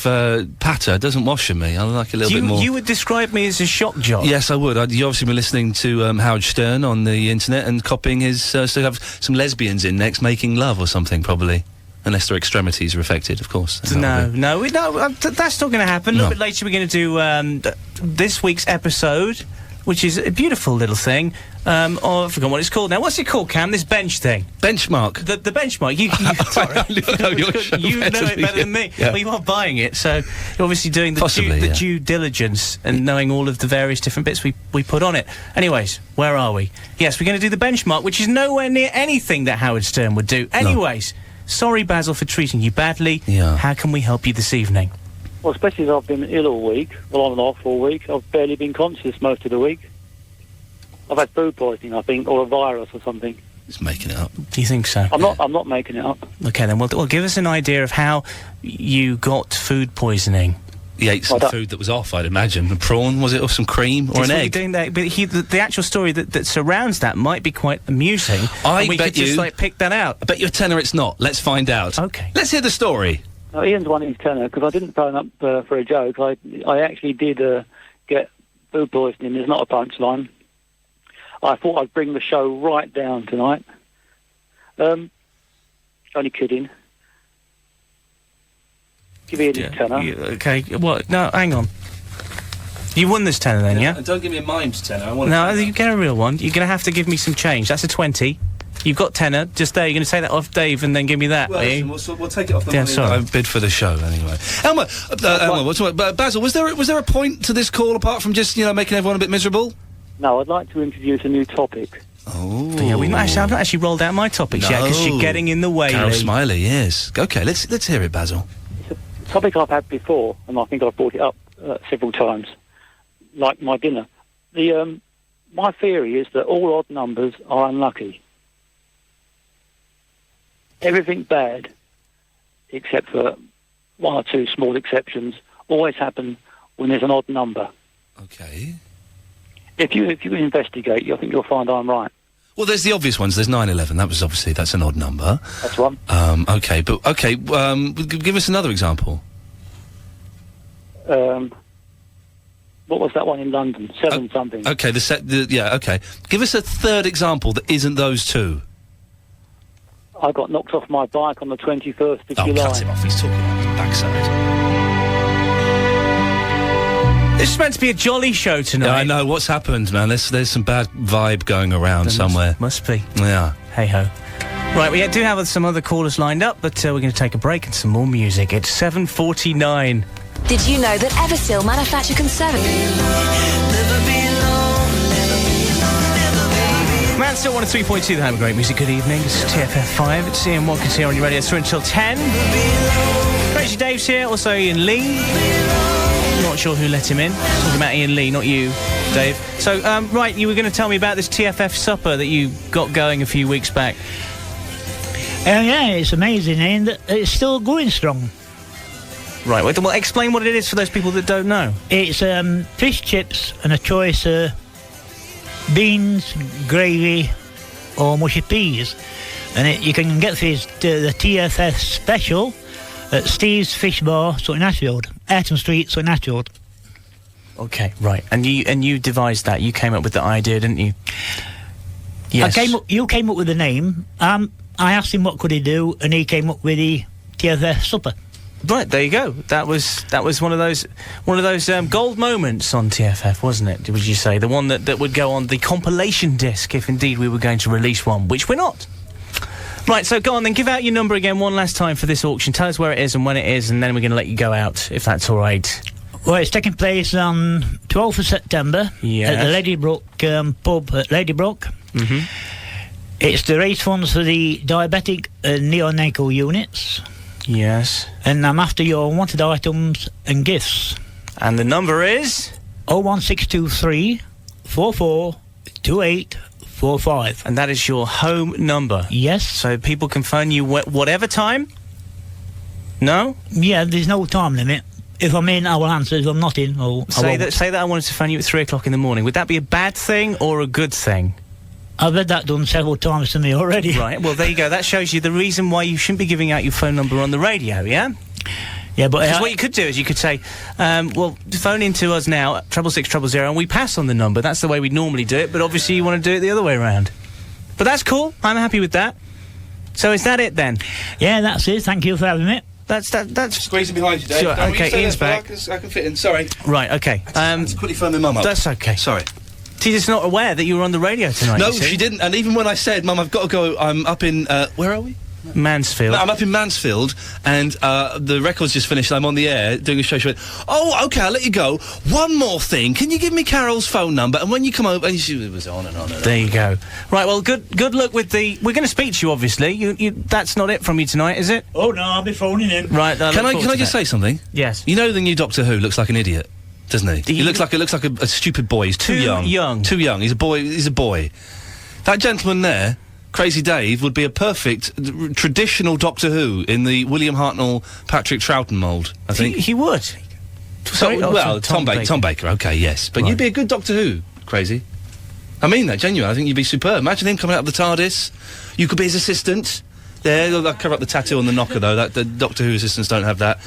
patter doesn't wash in me. I like a little bit more. You would describe me as a shock jock? Yes, I would. You obviously been listening to Howard Stern on the internet and copying his... so have some lesbians in next making love or something, probably. Unless their extremities are affected, of course. No, that's not going to happen. A little bit later we're going to do this week's episode, which is a beautiful little thing. I've forgotten what it's called now. What's it called, Cam? This bench thing. Benchmark. The benchmark. You know it better than me. Yeah. Well, you are buying it, so you're obviously doing Possibly, due diligence and knowing all of the various different bits we put on it. Anyways, where are we? Yes, we're going to do the benchmark, which is nowhere near anything that Howard Stern would do. Anyways, sorry, Basil, for treating you badly. Yeah. How can we help you this evening? Well, especially as I've been ill all week, on and off all week. I've barely been conscious most of the week. I've had food poisoning, I think, or a virus or something. He's making it up. Do you think so? I'm not making it up. Okay, then, well, give us an idea of how you got food poisoning. He ate some food that was off, I'd imagine. A prawn, was it, or some cream, or an egg? Doing that, but the actual story that surrounds that might be quite amusing. And we could just, pick that out. I bet you a tenner it's not. Let's find out. Okay. Let's hear the story. No, Ian's one his tenner, because I didn't phone up for a joke. I actually did get food poisoning. There's not a punchline. I thought I'd bring the show right down tonight. Only kidding. Give Ian his tenner. Okay, what? No, hang on. You won this tenner then, yeah? And don't give me a mimed tenner. No, you get a real one. You're going to have to give me some change. That's a 20. You've got tenner, just there. You're going to take that off Dave and then give me that, Well, are you? we'll take it off the money sorry. that I bid for the show, anyway. Elmer, Basil, was there a point to this call apart from just, making everyone a bit miserable? No, I'd like to introduce a new topic. Oh. Yeah, I've not actually rolled out my topics yet, because you're getting in the way, Carol Lee. Smiley, yes. Okay, let's hear it, Basil. It's a topic I've had before, and I think I've brought it up several times, like my dinner. My theory is that all odd numbers are unlucky. Everything bad, except for one or two small exceptions, always happen when there's an odd number. Okay. If you investigate, I think you'll find I'm right. Well, there's the obvious ones. There's 9/11. That's an odd number. That's one. Okay, give us another example. What was that one in London? 7 something. Okay, okay. Give us a third example that isn't those two. I got knocked off my bike on the 21st of July. Cut him off. He's talking about his backside. This is meant to be a jolly show tonight. Yeah, I know. What's happened, man? There's some bad vibe going around somewhere. Must be. Yeah. Hey-ho. Right, we do have some other callers lined up, but we're going to take a break and some more music. It's 7:49. Did you know that Eversil manufacture Mansfield 103.2, the home of great music. Good evening. It's TFF5. It's Iain Watkins here on your radio through until 10. Crazy Dave's here, also Ian Lee. Not sure who let him in. Talking about Ian Lee, not you, Dave. So, right, you were going to tell me about this TFF supper that you got going a few weeks back. Yeah, it's amazing, Ian, that it's still going strong. Right, well, explain what it is for those people that don't know. It's fish chips and a choice of beans, gravy, or mushy peas. And you can get the TFF special at Steve's Fish Bar, Sutton Ashfield. Ayrton Street, Sutton Ashfield. Okay, right. And you devised that. You came up with the idea, didn't you? Yes. You came up with the name. I asked him what could he do, and he came up with the TFF supper. Right, there you go. That was one of those gold moments on TFF, wasn't it? Would you say the one that would go on the compilation disc if indeed we were going to release one, which we're not. Right, so go on then, give out your number again one last time for this auction. Tell us where it is and when it is, and then we're going to let you go out, if that's all right. Well, it's taking place on 12th of September at the Ladybrook pub at Ladybrook. Mm-hmm. It's the race funds for the diabetic neonatal units. Yes. And I'm after your wanted items and gifts. And the number is? 01623 442845. And that is your home number? Yes. So people can phone you whatever time? No? Yeah, there's no time limit. If I'm in, I will answer. If I'm not in, say that I wanted to phone you at 3 o'clock in the morning. Would that be a bad thing or a good thing? I've had that done several times to me already. Right, well, there you go. That shows you the reason why you shouldn't be giving out your phone number on the radio, yeah? Yeah, but... Because what you could do is you could say, well, phone in to us now, 66600, and we pass on the number. That's the way we normally do it, but obviously you want to do it the other way around. But that's cool. I'm happy with that. So is that it, then? Yeah, that's it. Thank you for having me. That's squeezing behind you, Dave. Sure, okay, Ian's back. I can fit in. Sorry. Right, okay. Let's quickly phone my mum up. That's okay. Sorry. She's just not aware that you were on the radio tonight. No, she didn't. And even when I said, Mum, I've got to go, I'm up in, where are we? Mansfield. No, I'm up in Mansfield, and the record's just finished. I'm on the air doing a show. She went, oh, okay, I'll let you go. One more thing. Can you give me Carol's phone number? And when you come over... And she was on and on and on. There you go. Right, well, good luck with the... We're going to speak to you, obviously. That's not it from you tonight, is it? Oh, no, I'll be phoning in. Right, Can I just say something? Yes. You know the new Doctor Who looks like an idiot, doesn't he? He looks like a stupid boy. He's too young. Too young. He's a boy. He's a boy. That gentleman there... Crazy Dave would be a perfect traditional Doctor Who in the William Hartnell, Patrick Troughton mould, I think. He would. Sorry, Tom Baker, okay, yes. But you'd be a good Doctor Who, Crazy. I mean that, genuine. I think you'd be superb. Imagine him coming out of the TARDIS. You could be his assistant. There, they'll cover up the tattoo on the knocker, though. The Doctor Who assistants don't have that.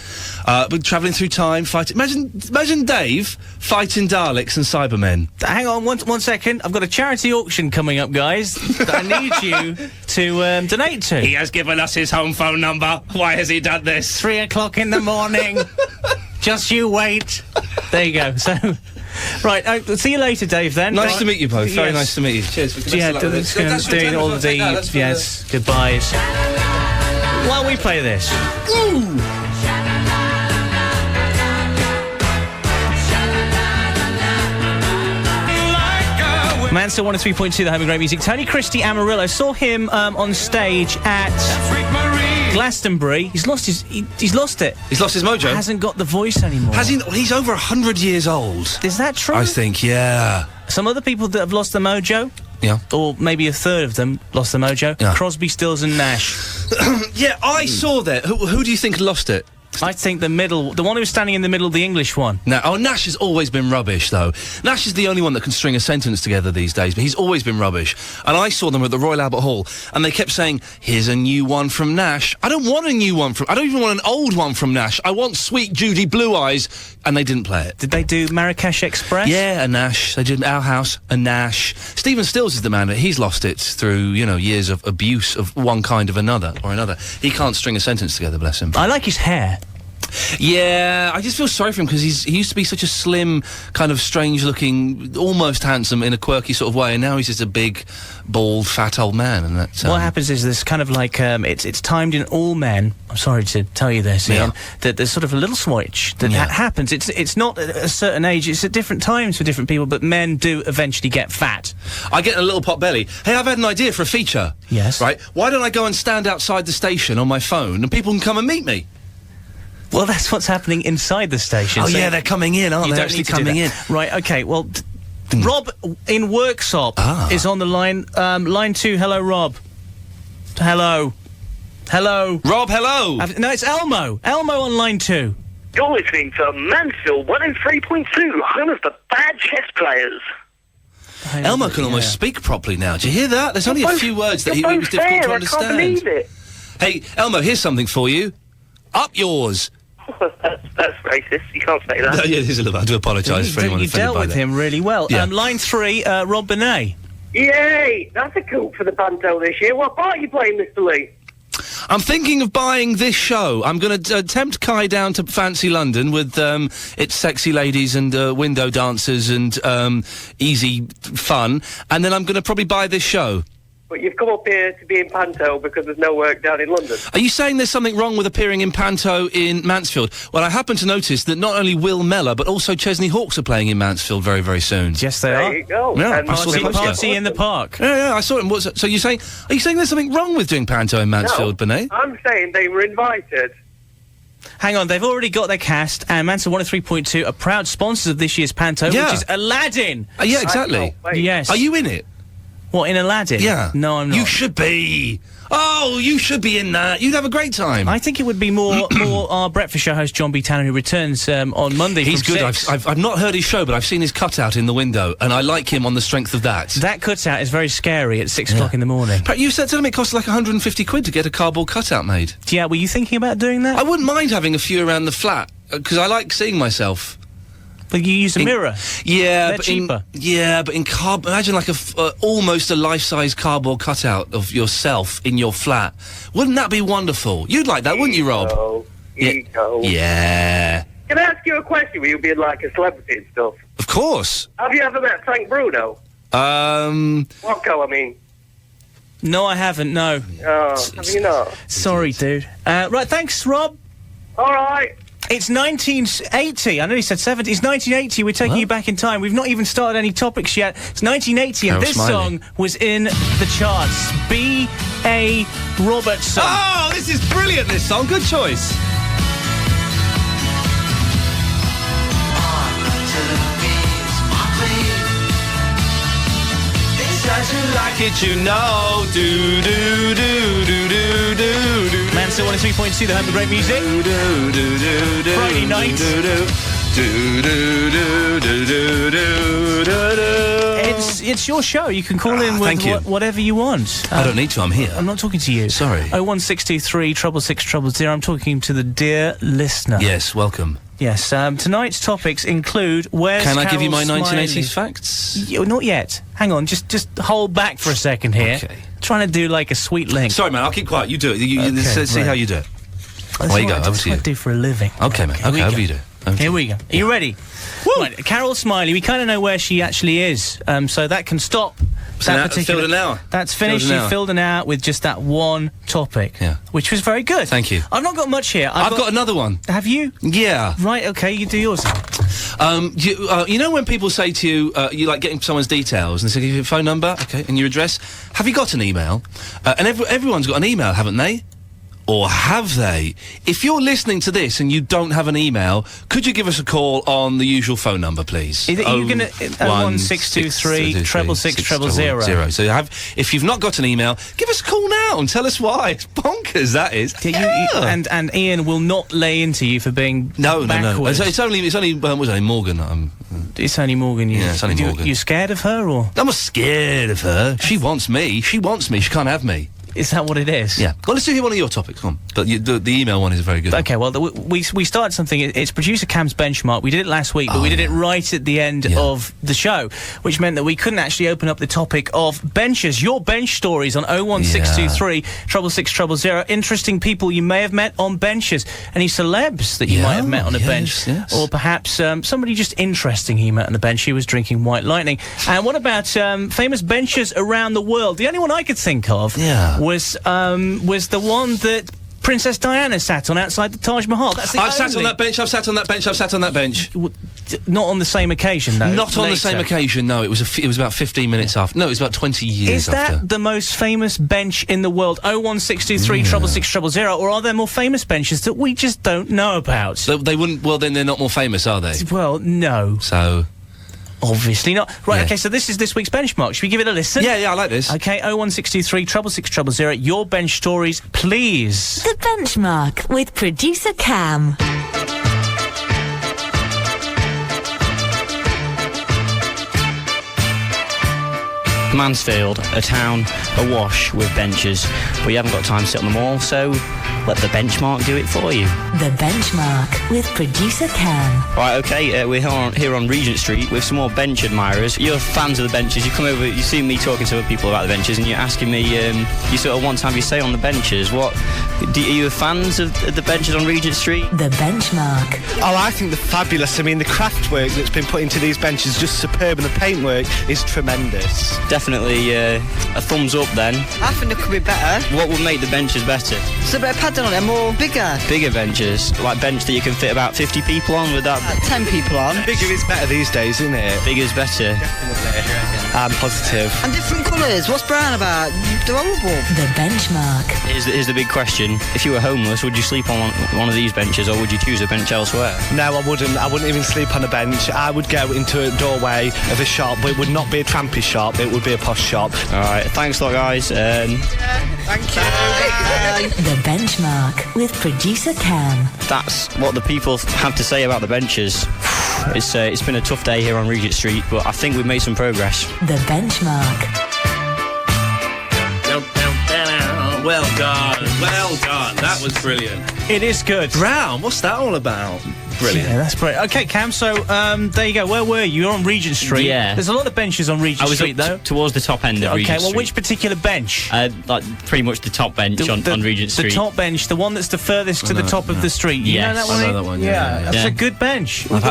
But travelling through time, fighting... Imagine Dave fighting Daleks and Cybermen. Hang on, one second. I've got a charity auction coming up, guys, that I need you to donate to. He has given us his home phone number. Why has he done this? 3 o'clock in the morning. Just you wait. There you go. So... Right, see you later, Dave, then. Nice to meet you both. Very nice to meet you. Cheers. Doing all the... Yes, goodbyes. While we play this... Ooh! Mansell 103.2, the home of great music. Tony Christie Amarillo. Saw him on stage at... Glastonbury. He's lost it. He's lost his mojo. Hasn't got the voice anymore. Has he? He's over 100 years old. Is that true? I think, yeah. Some other people that have lost the mojo. Yeah. Or maybe a third of them lost the mojo. Yeah. Crosby, Stills and Nash. Yeah, I saw that. Who do you think lost it? next? I think the one who was standing in the middle, the English one. Nash has always been rubbish, though. Nash is the only one that can string a sentence together these days, but he's always been rubbish. And I saw them at the Royal Albert Hall, and they kept saying, here's a new one from Nash. I don't want a new one I don't even want an old one from Nash. I want Sweet Judy Blue Eyes, and they didn't play it. Did they do Marrakesh Express? Yeah, a Nash. They did Our House, a Nash. Stephen Stills is the man, he's lost it through, years of abuse of one kind of another. He can't string a sentence together, bless him. I like his hair. Yeah, I just feel sorry for him because he used to be such a slim, kind of strange-looking, almost handsome in a quirky sort of way, and now he's just a big, bald, fat old man. And that's what happens is there's kind of like it's timed in all men. I'm sorry to tell you this, Ian, that there's sort of a little switch that happens. It's not at a certain age. It's at different times for different people, but men do eventually get fat. I get a little pot belly. Hey, I've had an idea for a feature. Yes. Right. Why don't I go and stand outside the station on my phone and people can come and meet me? Well, that's what's happening inside the station. Oh, so yeah, they're coming in, aren't they? They're actually coming in. Right, okay, well, Rob in Worksop is on the line. Line 2, hello, Rob. Hello. Hello. Rob, hello. No, it's Elmo. Elmo on line 2. You're listening to Mansfield 103.2, home of the bad chess players. Elmo can almost speak properly now. Do you hear that? There's only a few words that it was difficult to understand. I can't believe it. Hey, Elmo, here's something for you. Up yours. That's racist. You can't say that. No, yeah, it is a little bit. I do apologise for anyone You offended dealt by with that. him really well. Yeah. Line 3, Rob Benet. Yay! That's a coup for the Panto this year. What part are you playing, Mr. Lee? I'm thinking of buying this show. I'm going to tempt Kai down to fancy London with its sexy ladies and window dancers and easy fun, and then I'm going to probably buy this show. But you've come up here to be in Panto because there's no work down in London. Are you saying there's something wrong with appearing in Panto in Mansfield? Well, I happen to notice that not only Will Mellor, but also Chesney Hawkes are playing in Mansfield very, very soon. Yes, they are. There you go. Yeah, And I saw the poster. Party in the park. Yeah, I saw it. So you're saying, are you saying there's something wrong with doing Panto in Mansfield, Benet? I'm saying they were invited. Hang on, they've already got their cast, and Mansfield 103.2 are proud sponsors of this year's Panto, which is Aladdin. Yeah, exactly. Yes. Are you in it? What, in Aladdin? Yeah. No, I'm not. You should be. Oh, you should be in that. You'd have a great time. I think it would be more our breakfast show host John B. Tanner, who returns on Monday. He's from good. 6. I've not heard his show, but I've seen his cutout in the window, and I like him on the strength of that. That cutout is very scary at 6 o'clock in the morning. But you said to me it costs like 150 quid to get a cardboard cutout made. Yeah, were you thinking about doing that? I wouldn't mind having a few around the flat, because I like seeing myself. But you use a mirror. Yeah, They're but cheaper. but in imagine like almost a life-size cardboard cutout of yourself in your flat. Wouldn't that be wonderful? You'd like that, wouldn't you, Rob? Here you go. Yeah. Can I ask you a question? Will you be like a celebrity and stuff? Of course. Have you ever met Frank Bruno? Rocco, I mean. No, I haven't, no. Oh, have you not? Sorry, dude. Right, thanks, Rob. All right. It's 1980. I know he said 70. It's 1980. We're taking you back in time. We've not even started any topics yet. It's 1980, and Carol this Smiley. song was in the charts. B.A. Robertson. Oh, this is brilliant, this song. Good choice. You like it, you know. Do do do do do do do. Mansfield 103.2, the home of great music. Friday night. It's your show. You can call in with whatever you want. I don't need to. I'm here. I'm not talking to you. Sorry. 01623 666 000. I'm talking to the dear listener. Yes, welcome. Yes, tonight's topics include where's Can I give you my Carol 1980s Smiley? facts? Not yet. Hang on, just hold back for a second here. Okay. Trying to do like a sweet link. Sorry, man, I'll keep quiet. You do it. Let's see how you do it. Away you go, over to you. That's what I do for a living. Okay, mate. Okay, over you do. Here we go. Are you ready? Right, Carol Smiley, we kind of know where she actually is, so that can stop that particular... Filled an hour. That's finished. You filled an hour with just that one topic. Yeah. Which was very good. Thank you. I've not got much here. I've got another one. Have you? Yeah. Right, okay, you do yours. You know when people say to you, you like getting someone's details and they say, give you your phone number, okay, and your address, have you got an email? And everyone's got an email, haven't they? Or have they? If you're listening to this and you don't have an email, could you give us a call on the usual phone number, please? Are you going to 01623 666 000? So if you've not got an email, give us a call now and tell us why. It's bonkers, that is. And Ian will not lay into you for being backwards. It's only Morgan. It's only Morgan. Yeah, it's only Morgan. You scared of her, or? I'm not scared of her. She wants me. She can't have me. Is that what it is? Yeah. Well, let's do one of your topics. Come on. But the email one is very good. Okay, well, we started something. It's producer Cam's benchmark. We did it last week, but we did it right at the end of the show, which meant that we couldn't actually open up the topic of benches. Your bench stories on 01623 666 000. Interesting people you may have met on benches. Any celebs that you might have met on a bench. Yes. Or perhaps somebody just interesting he met on a bench. He was drinking White Lightning. And what about famous benches around the world? The only one I could think of was the one that Princess Diana sat on outside the Taj Mahal. I've sat on that bench. I've sat on that bench. I've sat on that bench. Not on the same occasion, though. Not on the same occasion. No, it was about 15 minutes after. No, it was about 20 years after. Is that the most famous bench in the world? 01623 666 000, or are there more famous benches that we just don't know about? They wouldn't. Well, then they're not more famous, are they? Well, no. So. Obviously not. Right, okay, so this is this week's benchmark. Should we give it a listen? Yeah, I like this. Okay, 01623 666 000. Your bench stories, please. The benchmark with producer Cam. Mansfield, a town awash with benches, but you haven't got time to sit on them all, so let the benchmark do it for you. The benchmark with producer Cam. Right, okay, we're here on Regent Street with some more bench admirers. You're fans of the benches. You come over, you see me talking to other people about the benches, and you're asking me, you sort of want to have your say on the benches. Are you fans of the benches on Regent Street? The benchmark. Oh, I think they're fabulous. I mean, the craft work that's been put into these benches is just superb, and the paintwork is tremendous. Definitely a thumbs up then. I think it could be better. What would make the benches better? It's a bit of padding on it, more bigger. Bigger benches, like bench that you can fit about 50 people on, with that? 10 people on. Bigger is better these days, isn't it? Bigger's better. Definitely. I'm positive. And different colours. What's brown about? They're horrible. The benchmark. Here's the big question. If you were homeless, would you sleep on one of these benches, or would you choose a bench elsewhere? No, I wouldn't. I wouldn't even sleep on a bench. I would go into a doorway of a shop, but it would not be a trampy shop. It would be a posh shop. All right. Thanks a lot, guys. Thank you. Bye. The benchmark with producer Cam. That's what the people have to say about the benches. It's been a tough day here on Regent Street, but I think we've made some progress. The benchmark. Well done. That was brilliant. It is good. Brown, what's that all about? Brilliant. Yeah, that's brilliant. Okay, Cam, so there you go. Where were you? You're on Regent Street. Yeah. There's a lot of benches on Regent Street, though. Towards the top end of Regent Street. Okay, well, which particular bench? Like, pretty much the top bench on Regent Street. The top bench, the one that's the furthest to the top of the street. You know that one? I know that one, yeah. That's a good bench. I've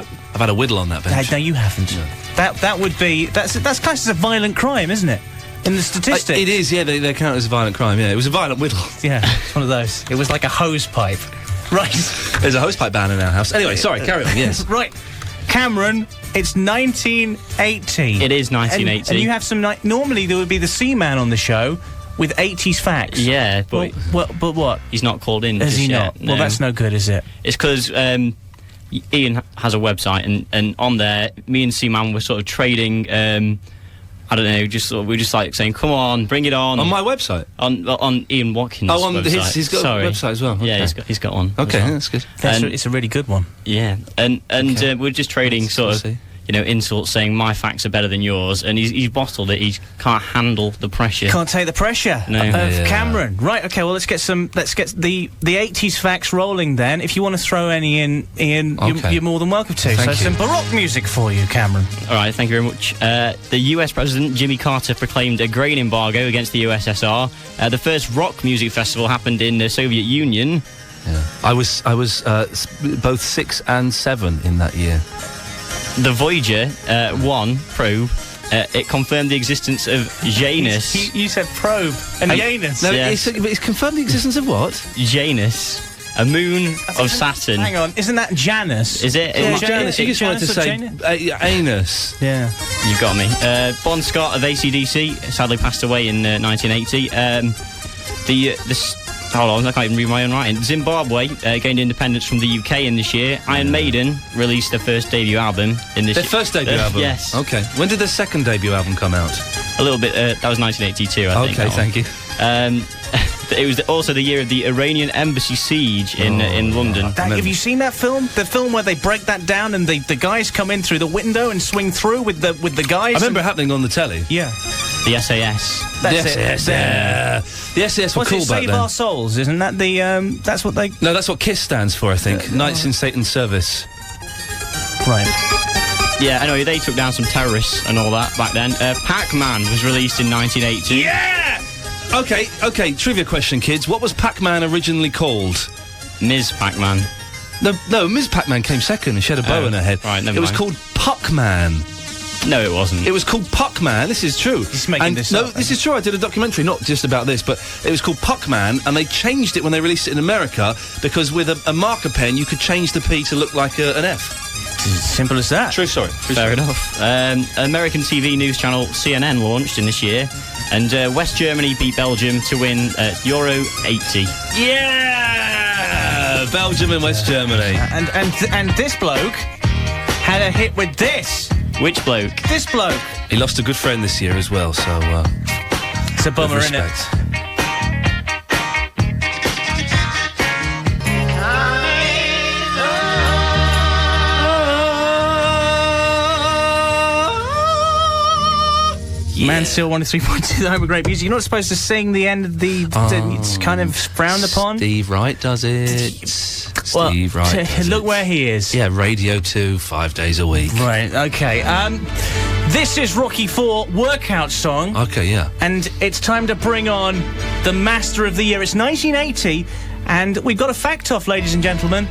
had a whittle on that bench. No, you haven't. No. That would be... That's classed as a violent crime, isn't it? In the statistics. It is, yeah. They count as a violent crime, yeah. It was a violent whittle. Yeah, it's one of those. It was like a hose pipe. Right. There's a hosepipe ban in our house. Anyway, sorry, carry on, yes. Right. Cameron, it's 1980. It is 1980. And you have some... normally there would be the Seaman on the show with 80s facts. Yeah, but... But what? He's not called in Is he yet. not? No. Well, that's no good, is it? It's because Iain has a website, and on there, me and Seaman were sort of trading... I don't know, we're just like saying, come on, bring it on. On my website? On Ian Watkins' website. He's got a website as well. Okay. Yeah, he's got one. Okay, that's good. It's a really good one. Yeah, and we're just trading insults, saying my facts are better than yours, and he's bottled it. He can't handle the pressure. Can't take the pressure of Cameron. Right, okay, well, let's get the 80s facts rolling then. If you want to throw any in, Ian, you're more than welcome to. So some Baroque music for you, Cameron. All right, thank you very much. The US President Jimmy Carter proclaimed a grain embargo against the USSR. The first rock music festival happened in the Soviet Union. Yeah. I was both 6 and 7 in that year. The Voyager 1 probe, it confirmed the existence of Janus. You said probe and Janus. No, it's confirmed the existence of what? Janus, a moon of Saturn. Hang on, isn't that Janus? Is it? Yeah, Janus. You just wanted to say anus. Yeah. You got me. Bon Scott of AC/DC sadly passed away in 1980. Hold on, I can't even read my own writing. Zimbabwe gained independence from the UK in this year. Iron Maiden released their first debut album in this year. Their first debut album? Yes. Okay. When did their second debut album come out? A little bit, that was 1982, I think. Okay, thank you. It was also the year of the Iranian embassy siege in London. Have you seen that film? The film where they break that down and the guys come in through the window and swing through with the guys? I remember it happening on the telly. Yeah. The SAS. That's the SAS, yeah. The SAS were cool back then. Save Our Souls, isn't that the, that's what they... No, that's what KISS stands for, I think. Knights in Satan's Service. Right. Yeah, anyway, they took down some terrorists and all that back then. Pac-Man was released in 1982. Yeah! Okay, trivia question, kids. What was Pac-Man originally called? Ms. Pac-Man. No, Ms. Pac-Man came second and she had a bow in her head. Right, never It was mind. called Puck-Man. No, it wasn't. It was called Puck-Man. This is true. He's making this up. No, this is true. I did a documentary, not just about this, but it was called Puck-Man, and they changed it when they released it in America because with a marker pen, you could change the P to look like an F. Simple as that. True story. Fair enough. American TV news channel CNN launched in this year, and West Germany beat Belgium to win Euro 80. Yeah! Belgium and West Germany. And this bloke had a hit with this. Which bloke? This bloke. He lost a good friend this year as well, so... it's a bummer, isn't it? Mansfield 103.2, the home of great music. You're not supposed to sing the end of the... it's kind of frowned upon. Steve Wright does it. Steve Wright does look it. where he is. Yeah, Radio 2, 5 days a week. Right, okay. This is Rocky IV workout song. Okay, yeah. And it's time to bring on the Master of the Year. It's 1980, and we've got a fact-off, ladies and gentlemen,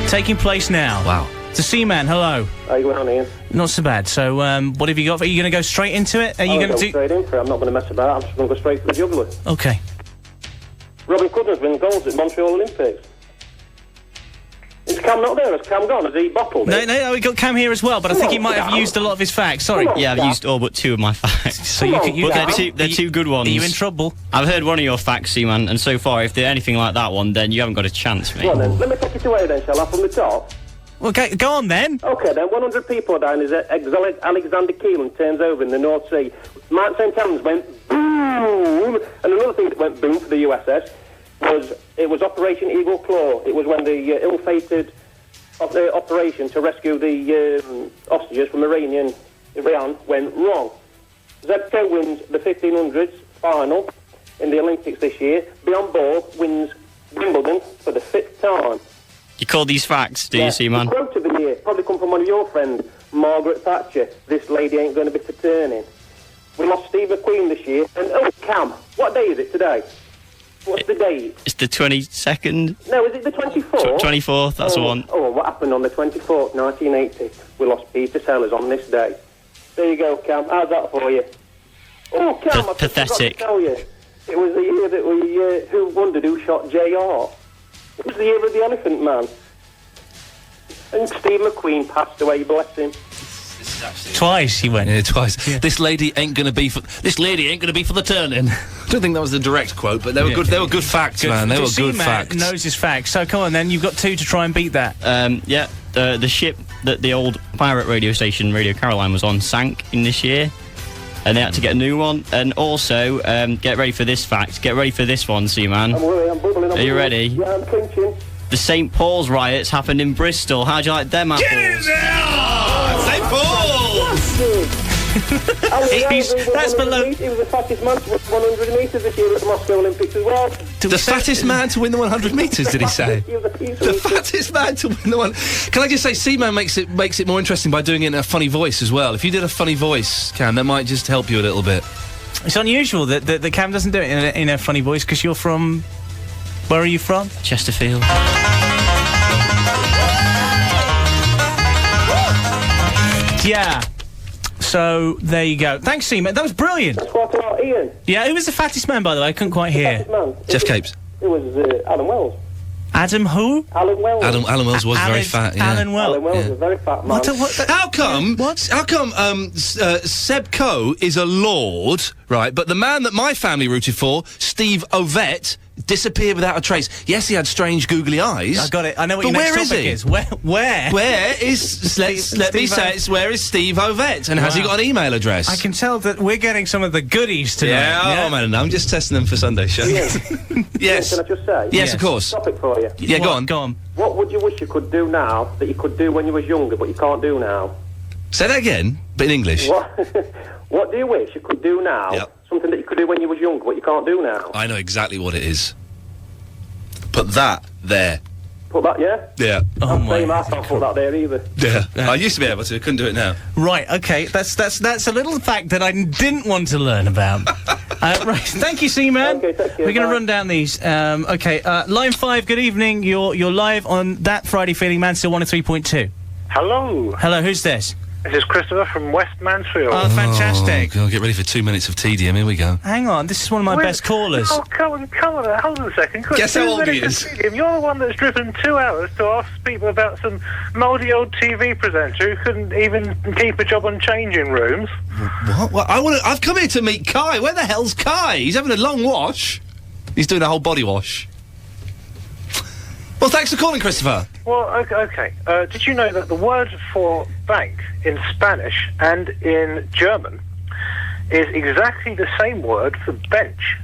taking place now. Wow. The Seaman, hello. How you going on, Ian? Not so bad. So, what have you got? Are you going to go straight into it? Are you going to do... straight in for it. I'm not going to mess about. I'm just going to go straight for the jugular. Okay. Robin Cudden's been goals at Montreal Olympics. Is Cam not there? Has Cam gone? Has he bottled it? No, we got Cam here as well, but I think he might have used a lot of his facts. Sorry. Yeah, I've used all but 2 of my facts. So you can... They're two good ones. Are you in trouble? I've heard one of your facts, Seaman, and so far, if they're anything like that one, then you haven't got a chance, mate. Go on then. Let me take it away then, shall I, from the top? Well, go on then. Okay then, 100 people are dying as Alexander Keelan turns over in the North Sea. Mount St. Helens went boom, and another thing that went boom for the USS was Operation Eagle Claw. It was when the ill-fated operation to rescue the hostages from Iran went wrong. Zebco wins the 1500s final in the Olympics this year. Beyond Ball wins Wimbledon for the 5th time. You call these facts, do you, Seaman? The quote of the year probably come from one of your friends, Margaret Thatcher. This lady ain't going to be for turning. We lost Steve McQueen this year. And, Cam, what day is it today? What's the date? It's the 22nd. No, is it the 24th? 24th, that's the one. Oh, what happened on the 24th, 1980? We lost Peter Sellers on this day. There you go, Cam. How's that for you? Oh, Cam, I pathetic. forgot to tell you. It was the year that we, who wondered who shot J.R.? It was the year of the Elephant Man. And Steve McQueen passed away, bless him. Twice he went. Yeah, twice. Yeah. This lady ain't gonna be for the turning. I don't think that was the direct quote, but they were good. They were good facts, man. They were good facts. Knows his facts. So come on, then. You've got 2 to try and beat that. Yeah. The ship that the old pirate radio station Radio Caroline was on sank in this year, and they had to get a new one. And also, get ready for this fact. Get ready for this one, Seaman. I'm bubbling. Are you ready? Yeah, I'm clinching. The St. Paul's riots happened in Bristol. How do you like them apples? St. Paul's! That's below. He was the fattest man to win 100 metres this year at the Moscow Olympics as well. The fattest man to win the 100 metres, did he say? The fattest man to win the one. Can I just say, Seaman makes it more interesting by doing it in a funny voice as well. If you did a funny voice, Cam, that might just help you a little bit. It's unusual that Cam doesn't do it in a funny voice because you're from... Where are you from? Chesterfield. Yeah. So, there you go. Thanks, Seaman. That was brilliant. That's quite a lot, Ian. Yeah, who was the fattest man, by the way? I couldn't quite hear. Jeff Capes. It was Alan Wells. Adam who? Alan Wells. Alan Wells was very fat, yeah. Alan Wells. Alan Wells was a very fat man. How come Seb Coe is a lord, right, but the man that my family rooted for, Steve Ovett, disappeared without a trace. Yes, he had strange googly eyes. I got it. I know what but your next where is topic he? is. Where? Where is... let me say it's where is Steve Ovett? And has he got an email address? I can tell that we're getting some of the goodies tonight. Yeah, oh man, I'm just testing them for Sunday show. Yes. Yes. Can I just say? Yes, of course. Topic for you. Yeah, go on. Go on. What would you wish you could do now that you could do when you was younger, but you can't do now? Say that again, but in English. What do you wish you could do now? Yep. Something that you could do when you was younger, but you can't do now. I know exactly what it is. Put that there. Put that, yeah? Yeah. Oh my! I can't put that there either. Yeah. I used to be able to. Couldn't do it now. Right. Okay. That's a little fact that I didn't want to learn about. Right. Thank you, Seaman. Okay. Thank you. We're going to run down these. Okay. Line 5. Good evening. You're live on That Friday Feeling, Mansfield 103.2. Hello. Hello. Who's this? This is Christopher from West Mansfield. Oh, fantastic. Oh, God, get ready for 2 minutes of tedium. Here we go. Hang on. This is one of my best callers. Oh, come on. Hold on a second. Guess how old he is. You're the one that's driven 2 hours to ask people about some mouldy old TV presenter who couldn't even keep a job on changing rooms. What? I've come here to meet Kai. Where the hell's Kai? He's having a long wash. He's doing a whole body wash. Well, thanks for calling, Christopher. Well, okay. Did you know that the word for bank in Spanish and in German is exactly the same word for bench?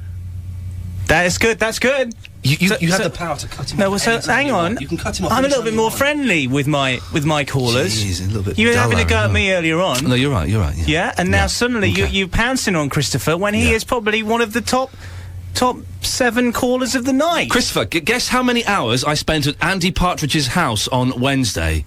That is good. That's good. You have the power to cut him off. No, so hang on. You can cut him off. I'm a little bit more friendly with my callers. Jeez, a little bit you were having a duller, go at me earlier on. No, you're right. Yeah, and now suddenly you pouncing on Christopher when he is probably one of the top 7 callers of the night. Christopher, guess how many hours I spent at Andy Partridge's house on Wednesday?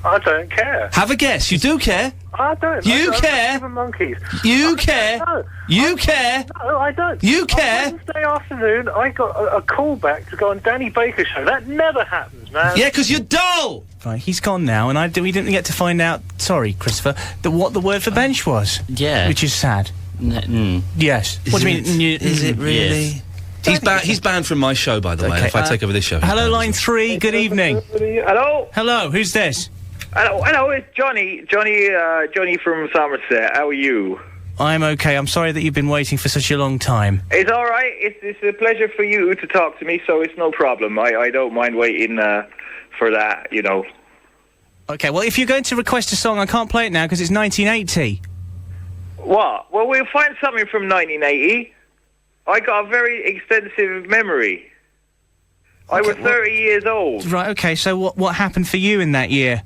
I don't care. Have a guess. You do care? I don't. You I care? don't give a monkeys. You care? No. You care? No, I don't. You care? On Wednesday afternoon, I got a call back to go on Danny Baker's show. That never happens, man. Yeah, because you're dull! Right, he's gone now, and we didn't get to find out, sorry, Christopher, what the word for bench was. Yeah. Which is sad. Yes. What do you mean? Is it really? Yes. He's banned from my show, by the way. If I take over this show. Hello, line 3. Good evening. Hello. Hello. Who's this? Hello. It's Johnny. Johnny from Somerset. How are you? I'm okay. I'm sorry that you've been waiting for such a long time. It's all right. It's a pleasure for you to talk to me, so it's no problem. I don't mind waiting for that. You know. Okay. Well, if you're going to request a song, I can't play it now because it's 1980. What? Well, we'll find something from 1980. I got a very extensive memory. I was 30 years old. Right, okay, so what happened for you in that year?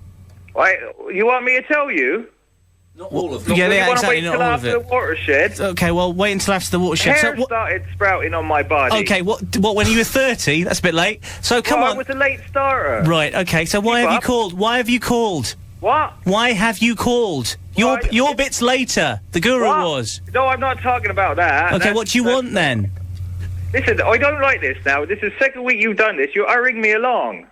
You want me to tell you? Not all of it. Yeah, you want to exactly, wait not till all of after it. the watershed? Okay, well, wait until after the watershed. Hair started sprouting on my body. Okay, what, when you were 30? That's a bit late. So, come on. I was a late starter. Right, okay, so why have you called? Why have you called? What? Why have you called? Your bit's later. The guru was. No, I'm not talking about that. Okay, what do you want then? Listen, I don't like this now. This is the second week you've done this. You're hurrying me along.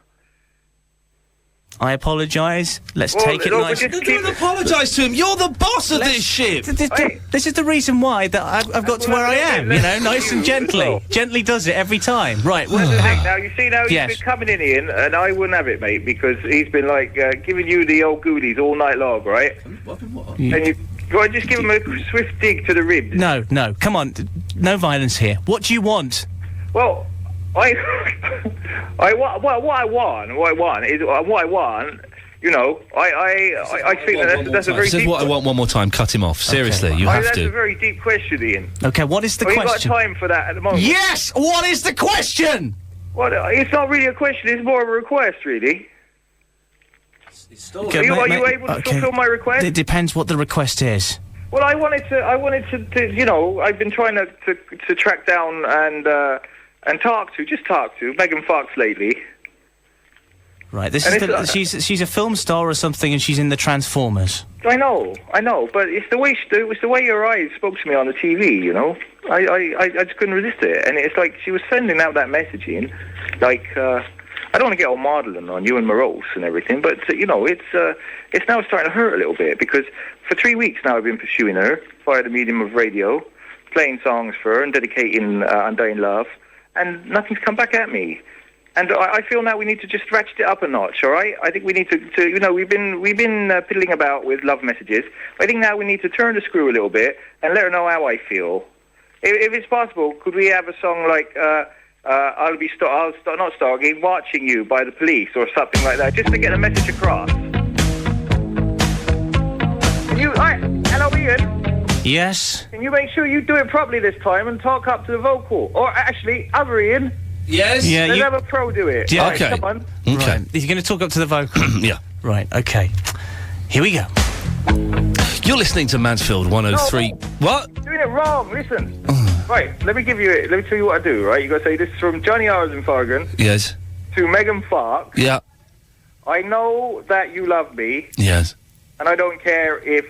I apologise. Let's take it nice. Don't apologise to him. You're the boss of this ship. This is the reason why that I've got to where I am. You know, nice and gently. Gently does it every time. Right. Now, you see, now he's been coming in, Ian, and I wouldn't have it, mate, because he's been, like, giving you the old goodies all night long, right? And you just give him a swift dig to the ribs. No, come on. No violence here. What do you want? Well, what I want, you know, I think that's a very deep... what I want one more time. Cut him off. Seriously, you have that's to. a very deep question, Ian. Okay, what is the question? We've got time for that at the moment. Yes! What is the question? Well, it's not really a question. It's more of a request, really. Okay, are you able to fulfill my request? It depends what the request is. Well, I wanted to, you know, I've been trying to track down and talk to Megan Fox lately. Right, she's a film star or something, and she's in the Transformers. I know, but it's the way your eyes spoke to me on the TV. You know, I just couldn't resist it, and it's like she was sending out that message in, like I don't want to get all maudlin on you and morose and everything, but you know, it's now starting to hurt a little bit because for 3 weeks now I've been pursuing her via the medium of radio, playing songs for her and dedicating Undying Love, and nothing's come back at me. And I feel now we need to just ratchet it up a notch, all right? I think we need to you know, we've been piddling about with love messages. I think now we need to turn the screw a little bit and let her know how I feel. If it's possible, could we have a song like I'll not stalking, watching you by the police or something like that, just to get a message across. Hello, Ian. Yes? Can you make sure you do it properly this time and talk up to the vocal? Or actually, other Ian. Yes? Yeah, Let's you- have a pro do it. Yeah, Right, okay. Come on. Okay. Right. You're going to talk up to the vocal? Yeah. Right, okay. Here we go. You're listening to Mansfield 103. No. What? Doing it wrong, listen. Right, let me tell you what I do, right? You gotta say, this is from Johnny Arsenfargen Yes. to Megan Fox. Yeah. I know that you love me, Yes. and I don't care if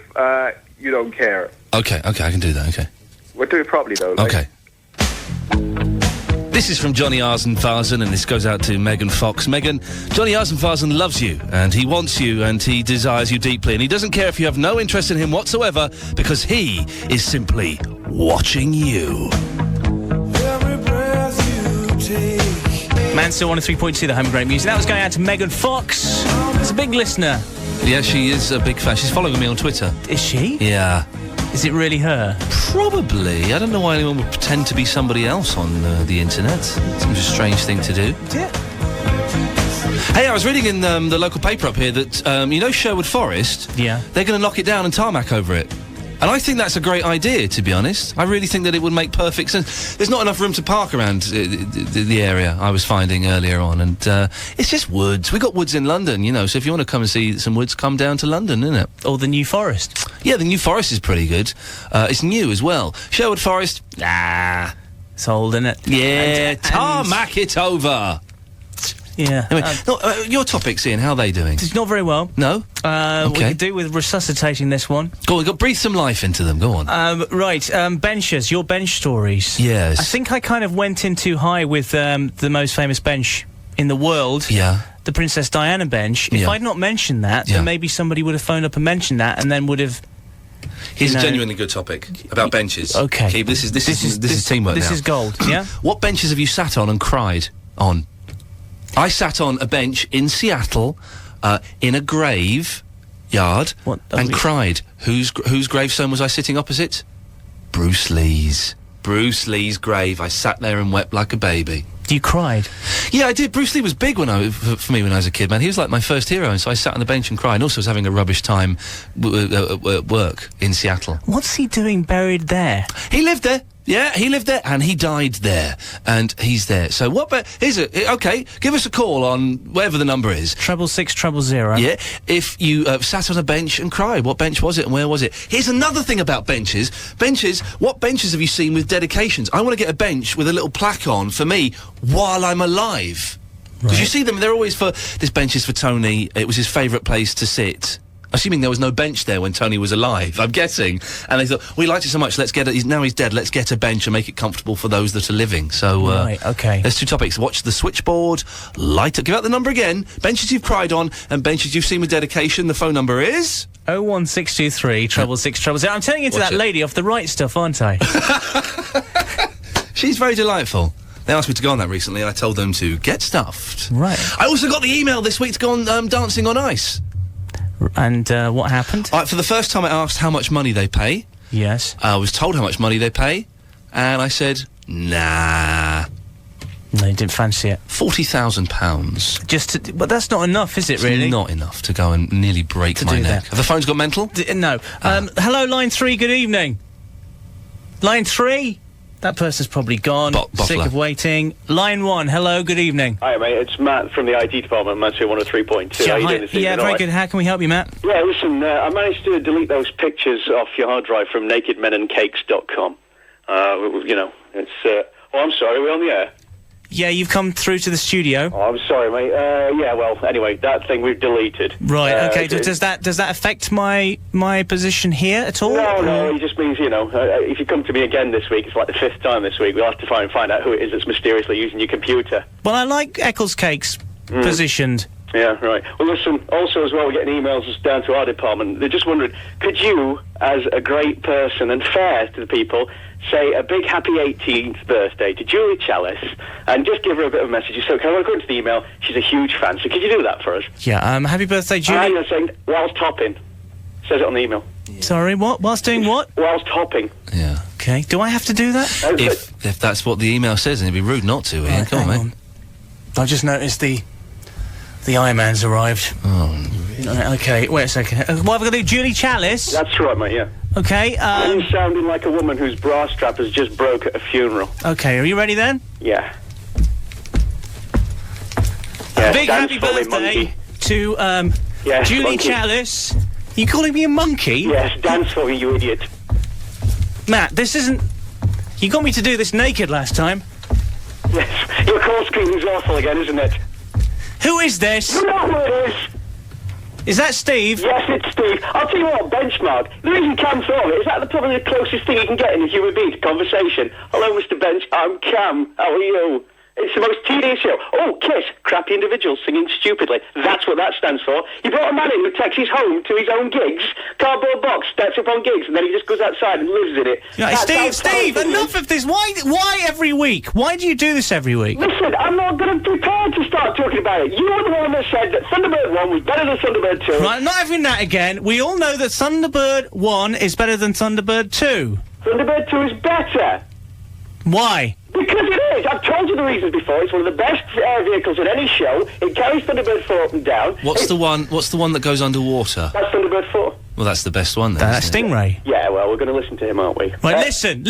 you don't care. Okay, I can do that, okay. We'll do it properly, though. Like. Okay. This is from Johnny Arsenfargen, and this goes out to Megan Fox. Megan, Johnny Arsenfargen loves you, and he wants you, and he desires you deeply, and he doesn't care if you have no interest in him whatsoever, because he is simply watching you. Mansfield 103.2, the home of great music. That was going out to Megan Fox. She's a big listener. Yeah, she is a big fan. She's following me on Twitter. Is she? Yeah. Is it really her? Probably. I don't know why anyone would pretend to be somebody else on the internet. Seems a strange thing to do. Yeah. Hey, I was reading in the local paper up here that, you know Sherwood Forest? Yeah. They're going to knock it down and tarmac over it. And I think that's a great idea, to be honest. I really think that it would make perfect sense. There's not enough room to park around the area I was finding earlier on, and it's just woods. We've got woods in London, you know, so if you want to come and see some woods, come down to London, isn't it? Or the New Forest. Yeah, the New Forest is pretty good. It's new as well. Sherwood Forest, it's old, isn't it? Yeah, tarmac it over. Yeah. Anyway, your topics, Ian, how are they doing? It's not very well. No? We could do with resuscitating this one. Go on, breathe some life into them, go on. Benches, your bench stories. Yes. I think I kind of went in too high with the most famous bench in the world. Yeah. The Princess Diana bench. If I'd not mentioned that, then maybe somebody would have phoned up and mentioned that, and then would have... Here's a genuinely good topic about benches. Okay. This is teamwork This now. is gold, yeah? What benches have you sat on and cried on? I sat on a bench in Seattle, in a grave yard, and cried. Whose gravestone was I sitting opposite? Bruce Lee's. Bruce Lee's grave. I sat there and wept like a baby. You cried? Yeah, I did. Bruce Lee was big for me when I was a kid, man. He was like my first hero, and so I sat on the bench and cried. And also was having a rubbish time at work in Seattle. What's he doing buried there? He lived there. Yeah, he lived there, and he died there, and he's there. So okay, give us a call on whatever the number is. 666 000. Yeah, if you sat on a bench and cried, what bench was it and where was it? Here's another thing about benches. Benches, what benches have you seen with dedications? I want to get a bench with a little plaque on for me while I'm alive. Because you see them, they're always for, this bench is for Tony, it was his favourite place to sit. Assuming there was no bench there when Tony was alive, I'm guessing. And they thought, we liked it so much, let's get it, now he's dead, let's get a bench and make it comfortable for those that are living. So, right, okay. There's two topics. Watch the switchboard, give out the number again, benches you've cried on, and benches you've seen with dedication. The phone number is... 01623 666 000. I'm turning into that lady off the right stuff, aren't I? She's very delightful. They asked me to go on that recently, and I told them to get stuffed. Right. I also got the email this week to go on Dancing on Ice. And what happened? For the first time I asked how much money they pay. Yes. I was told how much money they pay, and I said, nah. No, you didn't fancy it. £40,000. But that's not enough, is it, really? It's not enough to go and nearly break my neck. Have the phones got mental? No. Hello, line 3, good evening. Line 3? That person's probably gone. Sick of waiting. Line 1, hello, good evening. Hi, mate. It's Matt from the IT department, Mansfield 103.2. How you doing this evening? Yeah, very good. How can we help you, Matt? Yeah, listen, I managed to delete those pictures off your hard drive from nakedmenandcakes.com. You know, it's... oh, I'm sorry, are we on the air? Yeah, you've come through to the studio. Oh, I'm sorry, mate. Yeah, well, anyway, that thing we've deleted. Right, okay. Does that affect my position here at all? No, it just means, you know, if you come to me again this week, it's like the 5th time this week, we'll have to try and find out who it is that's mysteriously using your computer. Well, I like Eccles Cakes positioned. Yeah, right. Well, listen, also as well, we're getting emails down to our department. They're just wondering, could you, as a great person and fair to the people, say a big happy 18th birthday to Julie Chalice and just give her a bit of a message? So, according to the email, she's a huge fan, so could you do that for us? Yeah, happy birthday, Julie. And you're saying, whilst hopping. Says it on the email. Sorry, what? Whilst doing what? Whilst hopping. Yeah. Okay. Do I have to do that? If that's what the email says, then it'd be rude not to, Ian. Come on, mate. I just noticed the Iron Man's arrived. Oh. Okay, wait a second. What have I got to do? Julie Chalice? That's right, mate, yeah. Okay, I'm sounding like a woman whose bra strap has just broke at a funeral. Okay, are you ready then? Yeah. A big happy birthday to, Yes, Julie monkey. Chalice. You calling me a monkey? Yes, dance for me, you idiot. Matt, this isn't... You got me to do this naked last time. Yes, your call screening's awful again, isn't it? Who is this? You know who it is! Is that Steve? Yes, it's Steve. I'll tell you what, benchmark. The reason Cam thought of it is that probably the closest thing you can get in a human being to conversation. Hello, Mr. Bench. I'm Cam. How are you? It's the most tedious show. Oh, Kiss. Crappy individuals singing stupidly. That's what that stands for. You brought a man in who takes his home to his own gigs, cardboard box, starts up on gigs, and then he just goes outside and lives in it. Yeah, Steve, enough of this. Why every week? Why do you do this every week? Listen, I'm not going to prepare to start talking about it. You were the one that said that Thunderbird 1 was better than Thunderbird 2. Right, I'm not having that again. We all know that Thunderbird 1 is better than Thunderbird 2. Thunderbird 2 is better. Why? Because it is. I've told you the reasons before. It's one of the best air vehicles in any show. It carries Thunderbird 4 up and down. What's the one that goes underwater? That's Thunderbird 4. Well, that's the best one then. isn't it? Stingray. Yeah, well, we're going to listen to him, aren't we? Right, listen.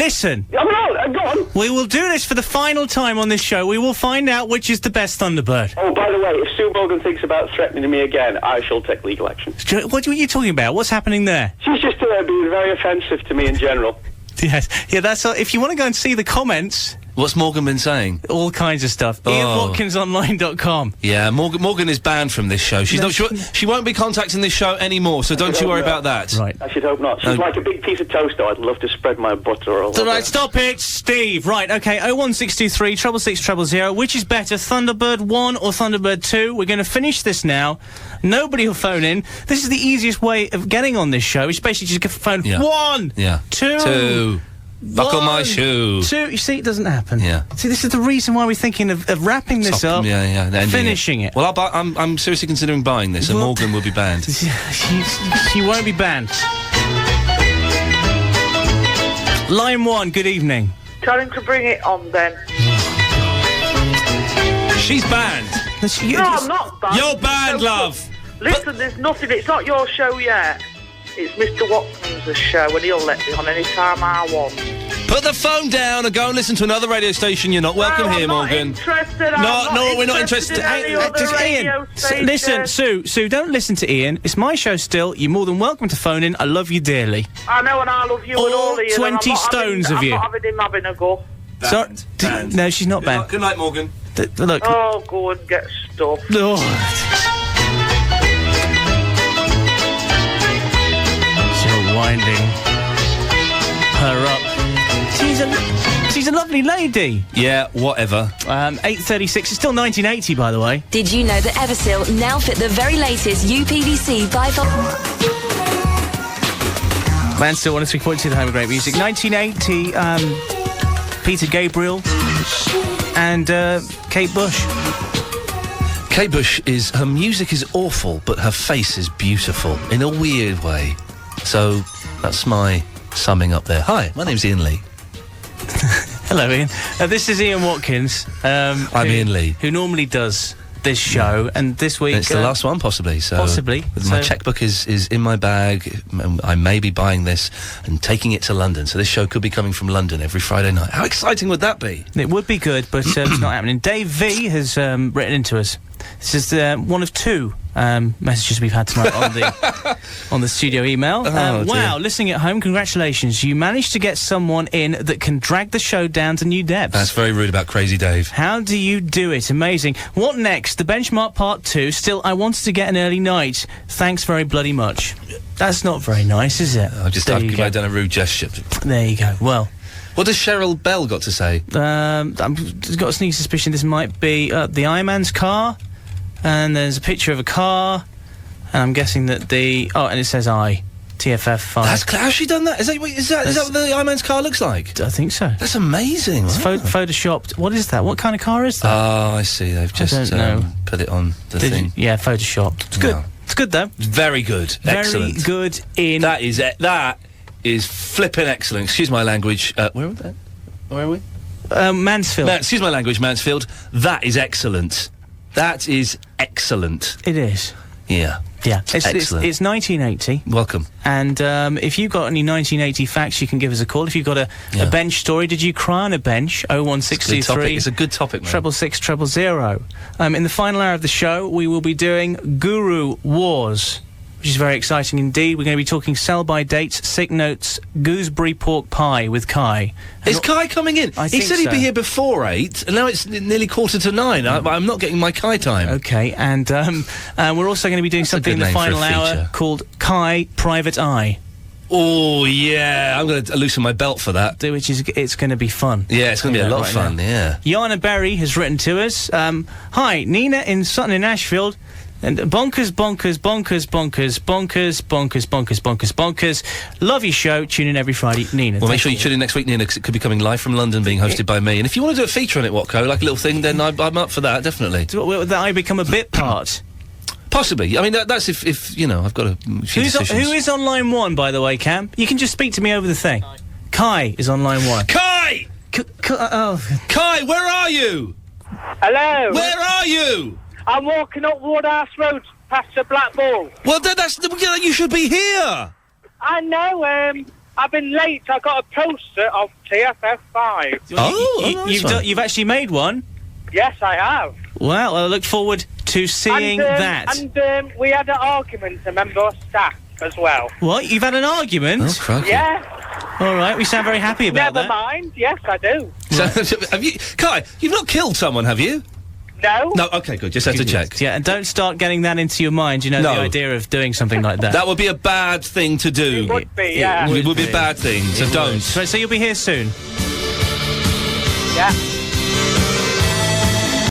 Go on. We will do this for the final time on this show. We will find out which is the best Thunderbird. Oh, by the way, if Sue Morgan thinks about threatening me again, I shall take legal action. What are you talking about? What's happening there? She's just being very offensive to me in general. Yes. Yeah, that's all. If you want to go and see the comments... What's Morgan been saying? All kinds of stuff. IanWatkinsOnline.com. Yeah, Morgan is banned from this show. She won't be contacting this show anymore, so don't you worry about that. Right. I should hope not. She's like a big piece of toast, though. I'd love to spread my butter all over. Right, stop it, Steve. Right, okay, 01623 666 000. Which is better, Thunderbird 1 or Thunderbird 2? We're going to finish this now. Nobody will phone in. This is the easiest way of getting on this show. It's basically just phone 1, 2... Buckle my shoe. 2. You see, it doesn't happen. Yeah. See, this is the reason why we're thinking of wrapping this up. Finishing it. Well, I'm seriously considering buying this, and Morgan will be banned. She won't be banned. Line 1, good evening. Tell him to bring it on, then. She's banned. No, I'm not banned. You're banned, love. Listen, there's nothing. It's not your show yet. It's Mr. Watkins' show, and he'll let me on any time I want. Put the phone down and go and listen to another radio station. You're not welcome here, Morgan. Interested. No, we're not interested. Ian, listen, Sue, don't listen to Ian. It's my show still. You're more than welcome to phone in. I love you dearly. I know, and I love you and all Ian. 20 stones of you. I'm not having him having a go. Banned. No, she's not banned. Good night, Morgan. Look. Oh, go and get stuffed. Winding her up. She's a lovely lady. Yeah, whatever. 8:36. It's still 1980, by the way. Did you know that Eversil now fit the very latest UPVC bifold? Mansfield 103.2, the home of great music. 1980. Peter Gabriel and Kate Bush. Kate Bush her music is awful, but her face is beautiful in a weird way. So that's my summing up there. Hi, my name's Ian Lee. Hello, Ian. This is Ian Watkins. I'm Ian Lee, who normally does this show, and this week it's the last one, possibly. So possibly. My checkbook is in my bag. I may be buying this and taking it to London. So this show could be coming from London every Friday night. How exciting would that be? It would be good, but it's not happening. Dave V has written into us. This is one of 2 messages we've had tonight on the studio email. Wow, listening at home, congratulations. You managed to get someone in that can drag the show down to new depths. That's very rude about Crazy Dave. How do you do it? Amazing. What next? The Benchmark Part 2. Still, I wanted to get an early night. Thanks very bloody much. That's not very nice, is it? I've done a rude gesture. There you go. Well... What does Cheryl Bell got to say? I've got a sneaky suspicion this might be the Iron Man's car. And there's a picture of a car, and I'm guessing that and it says TFF5. How's she done that? Is that what the Iron Man's car looks like? I think so. That's amazing. It's photoshopped. What is that? What kind of car is that? Oh, I see. They've just put it on the thing. Yeah, photoshopped. It's good. Yeah. It's good, though. Very good. Excellent. Very good in... That is flipping excellent. Excuse my language. Where are we? Mansfield. Excuse my language, Mansfield. That is excellent. That is excellent. It is. Yeah. Yeah. Excellent. It's 1980. Welcome. And if you've got any 1980 facts, you can give us a call. If you've got a bench story, did you cry on a bench? 01623. It's a good topic, man. 666 000. In the final hour of the show, we will be doing Guru Wars, which is very exciting indeed. We're going to be talking sell-by dates, sick notes, gooseberry pork pie with Kai. Is Kai coming in? He said he'd be here before 8, and now it's nearly 9:15. I'm not getting my Kai time. Okay, and we're also going to be doing something in the final hour called Kai Private Eye. Oh, yeah, I'm going to loosen my belt for that. It's going to be fun. Yeah, it's going to be a lot of fun, yeah. Yana Berry has written to us. Hi, Nina in Sutton in Ashfield. And bonkers. Love your show. Tune in every Friday, Nina. Well, make sure you tune in next week, Nina, because it could be coming live from London, being hosted by me. And if you want to do a feature on it, Watco, like a little thing, then I'm up for that, definitely. That I become a bit part. Possibly. I mean, that's if you know, I've got a few decisions. Who is on line 1, by the way, Cam? You can just speak to me over the thing. Kai is on line 1. Kai! Kai, where are you? Hello. Where are you? I'm walking up Woodhouse Road past the Black Ball. Well, you should be here. I know. I've been late. I got a poster of TFF5. You've actually made one? Yes, I have. Well, I look forward to seeing that. And we had an argument, a member of staff as well. What? You've had an argument? Oh, crikey. Yeah. All right, we sound very happy about that. Never mind. Yes, I do. So, have you, Kai? You've not killed someone, have you? No. No, okay, good. Just have to check. Yeah, and don't start getting that into your mind, the idea of doing something like that. That would be a bad thing to do. It would be, yeah. It would be a bad thing, so don't. So you'll be here soon? Yeah.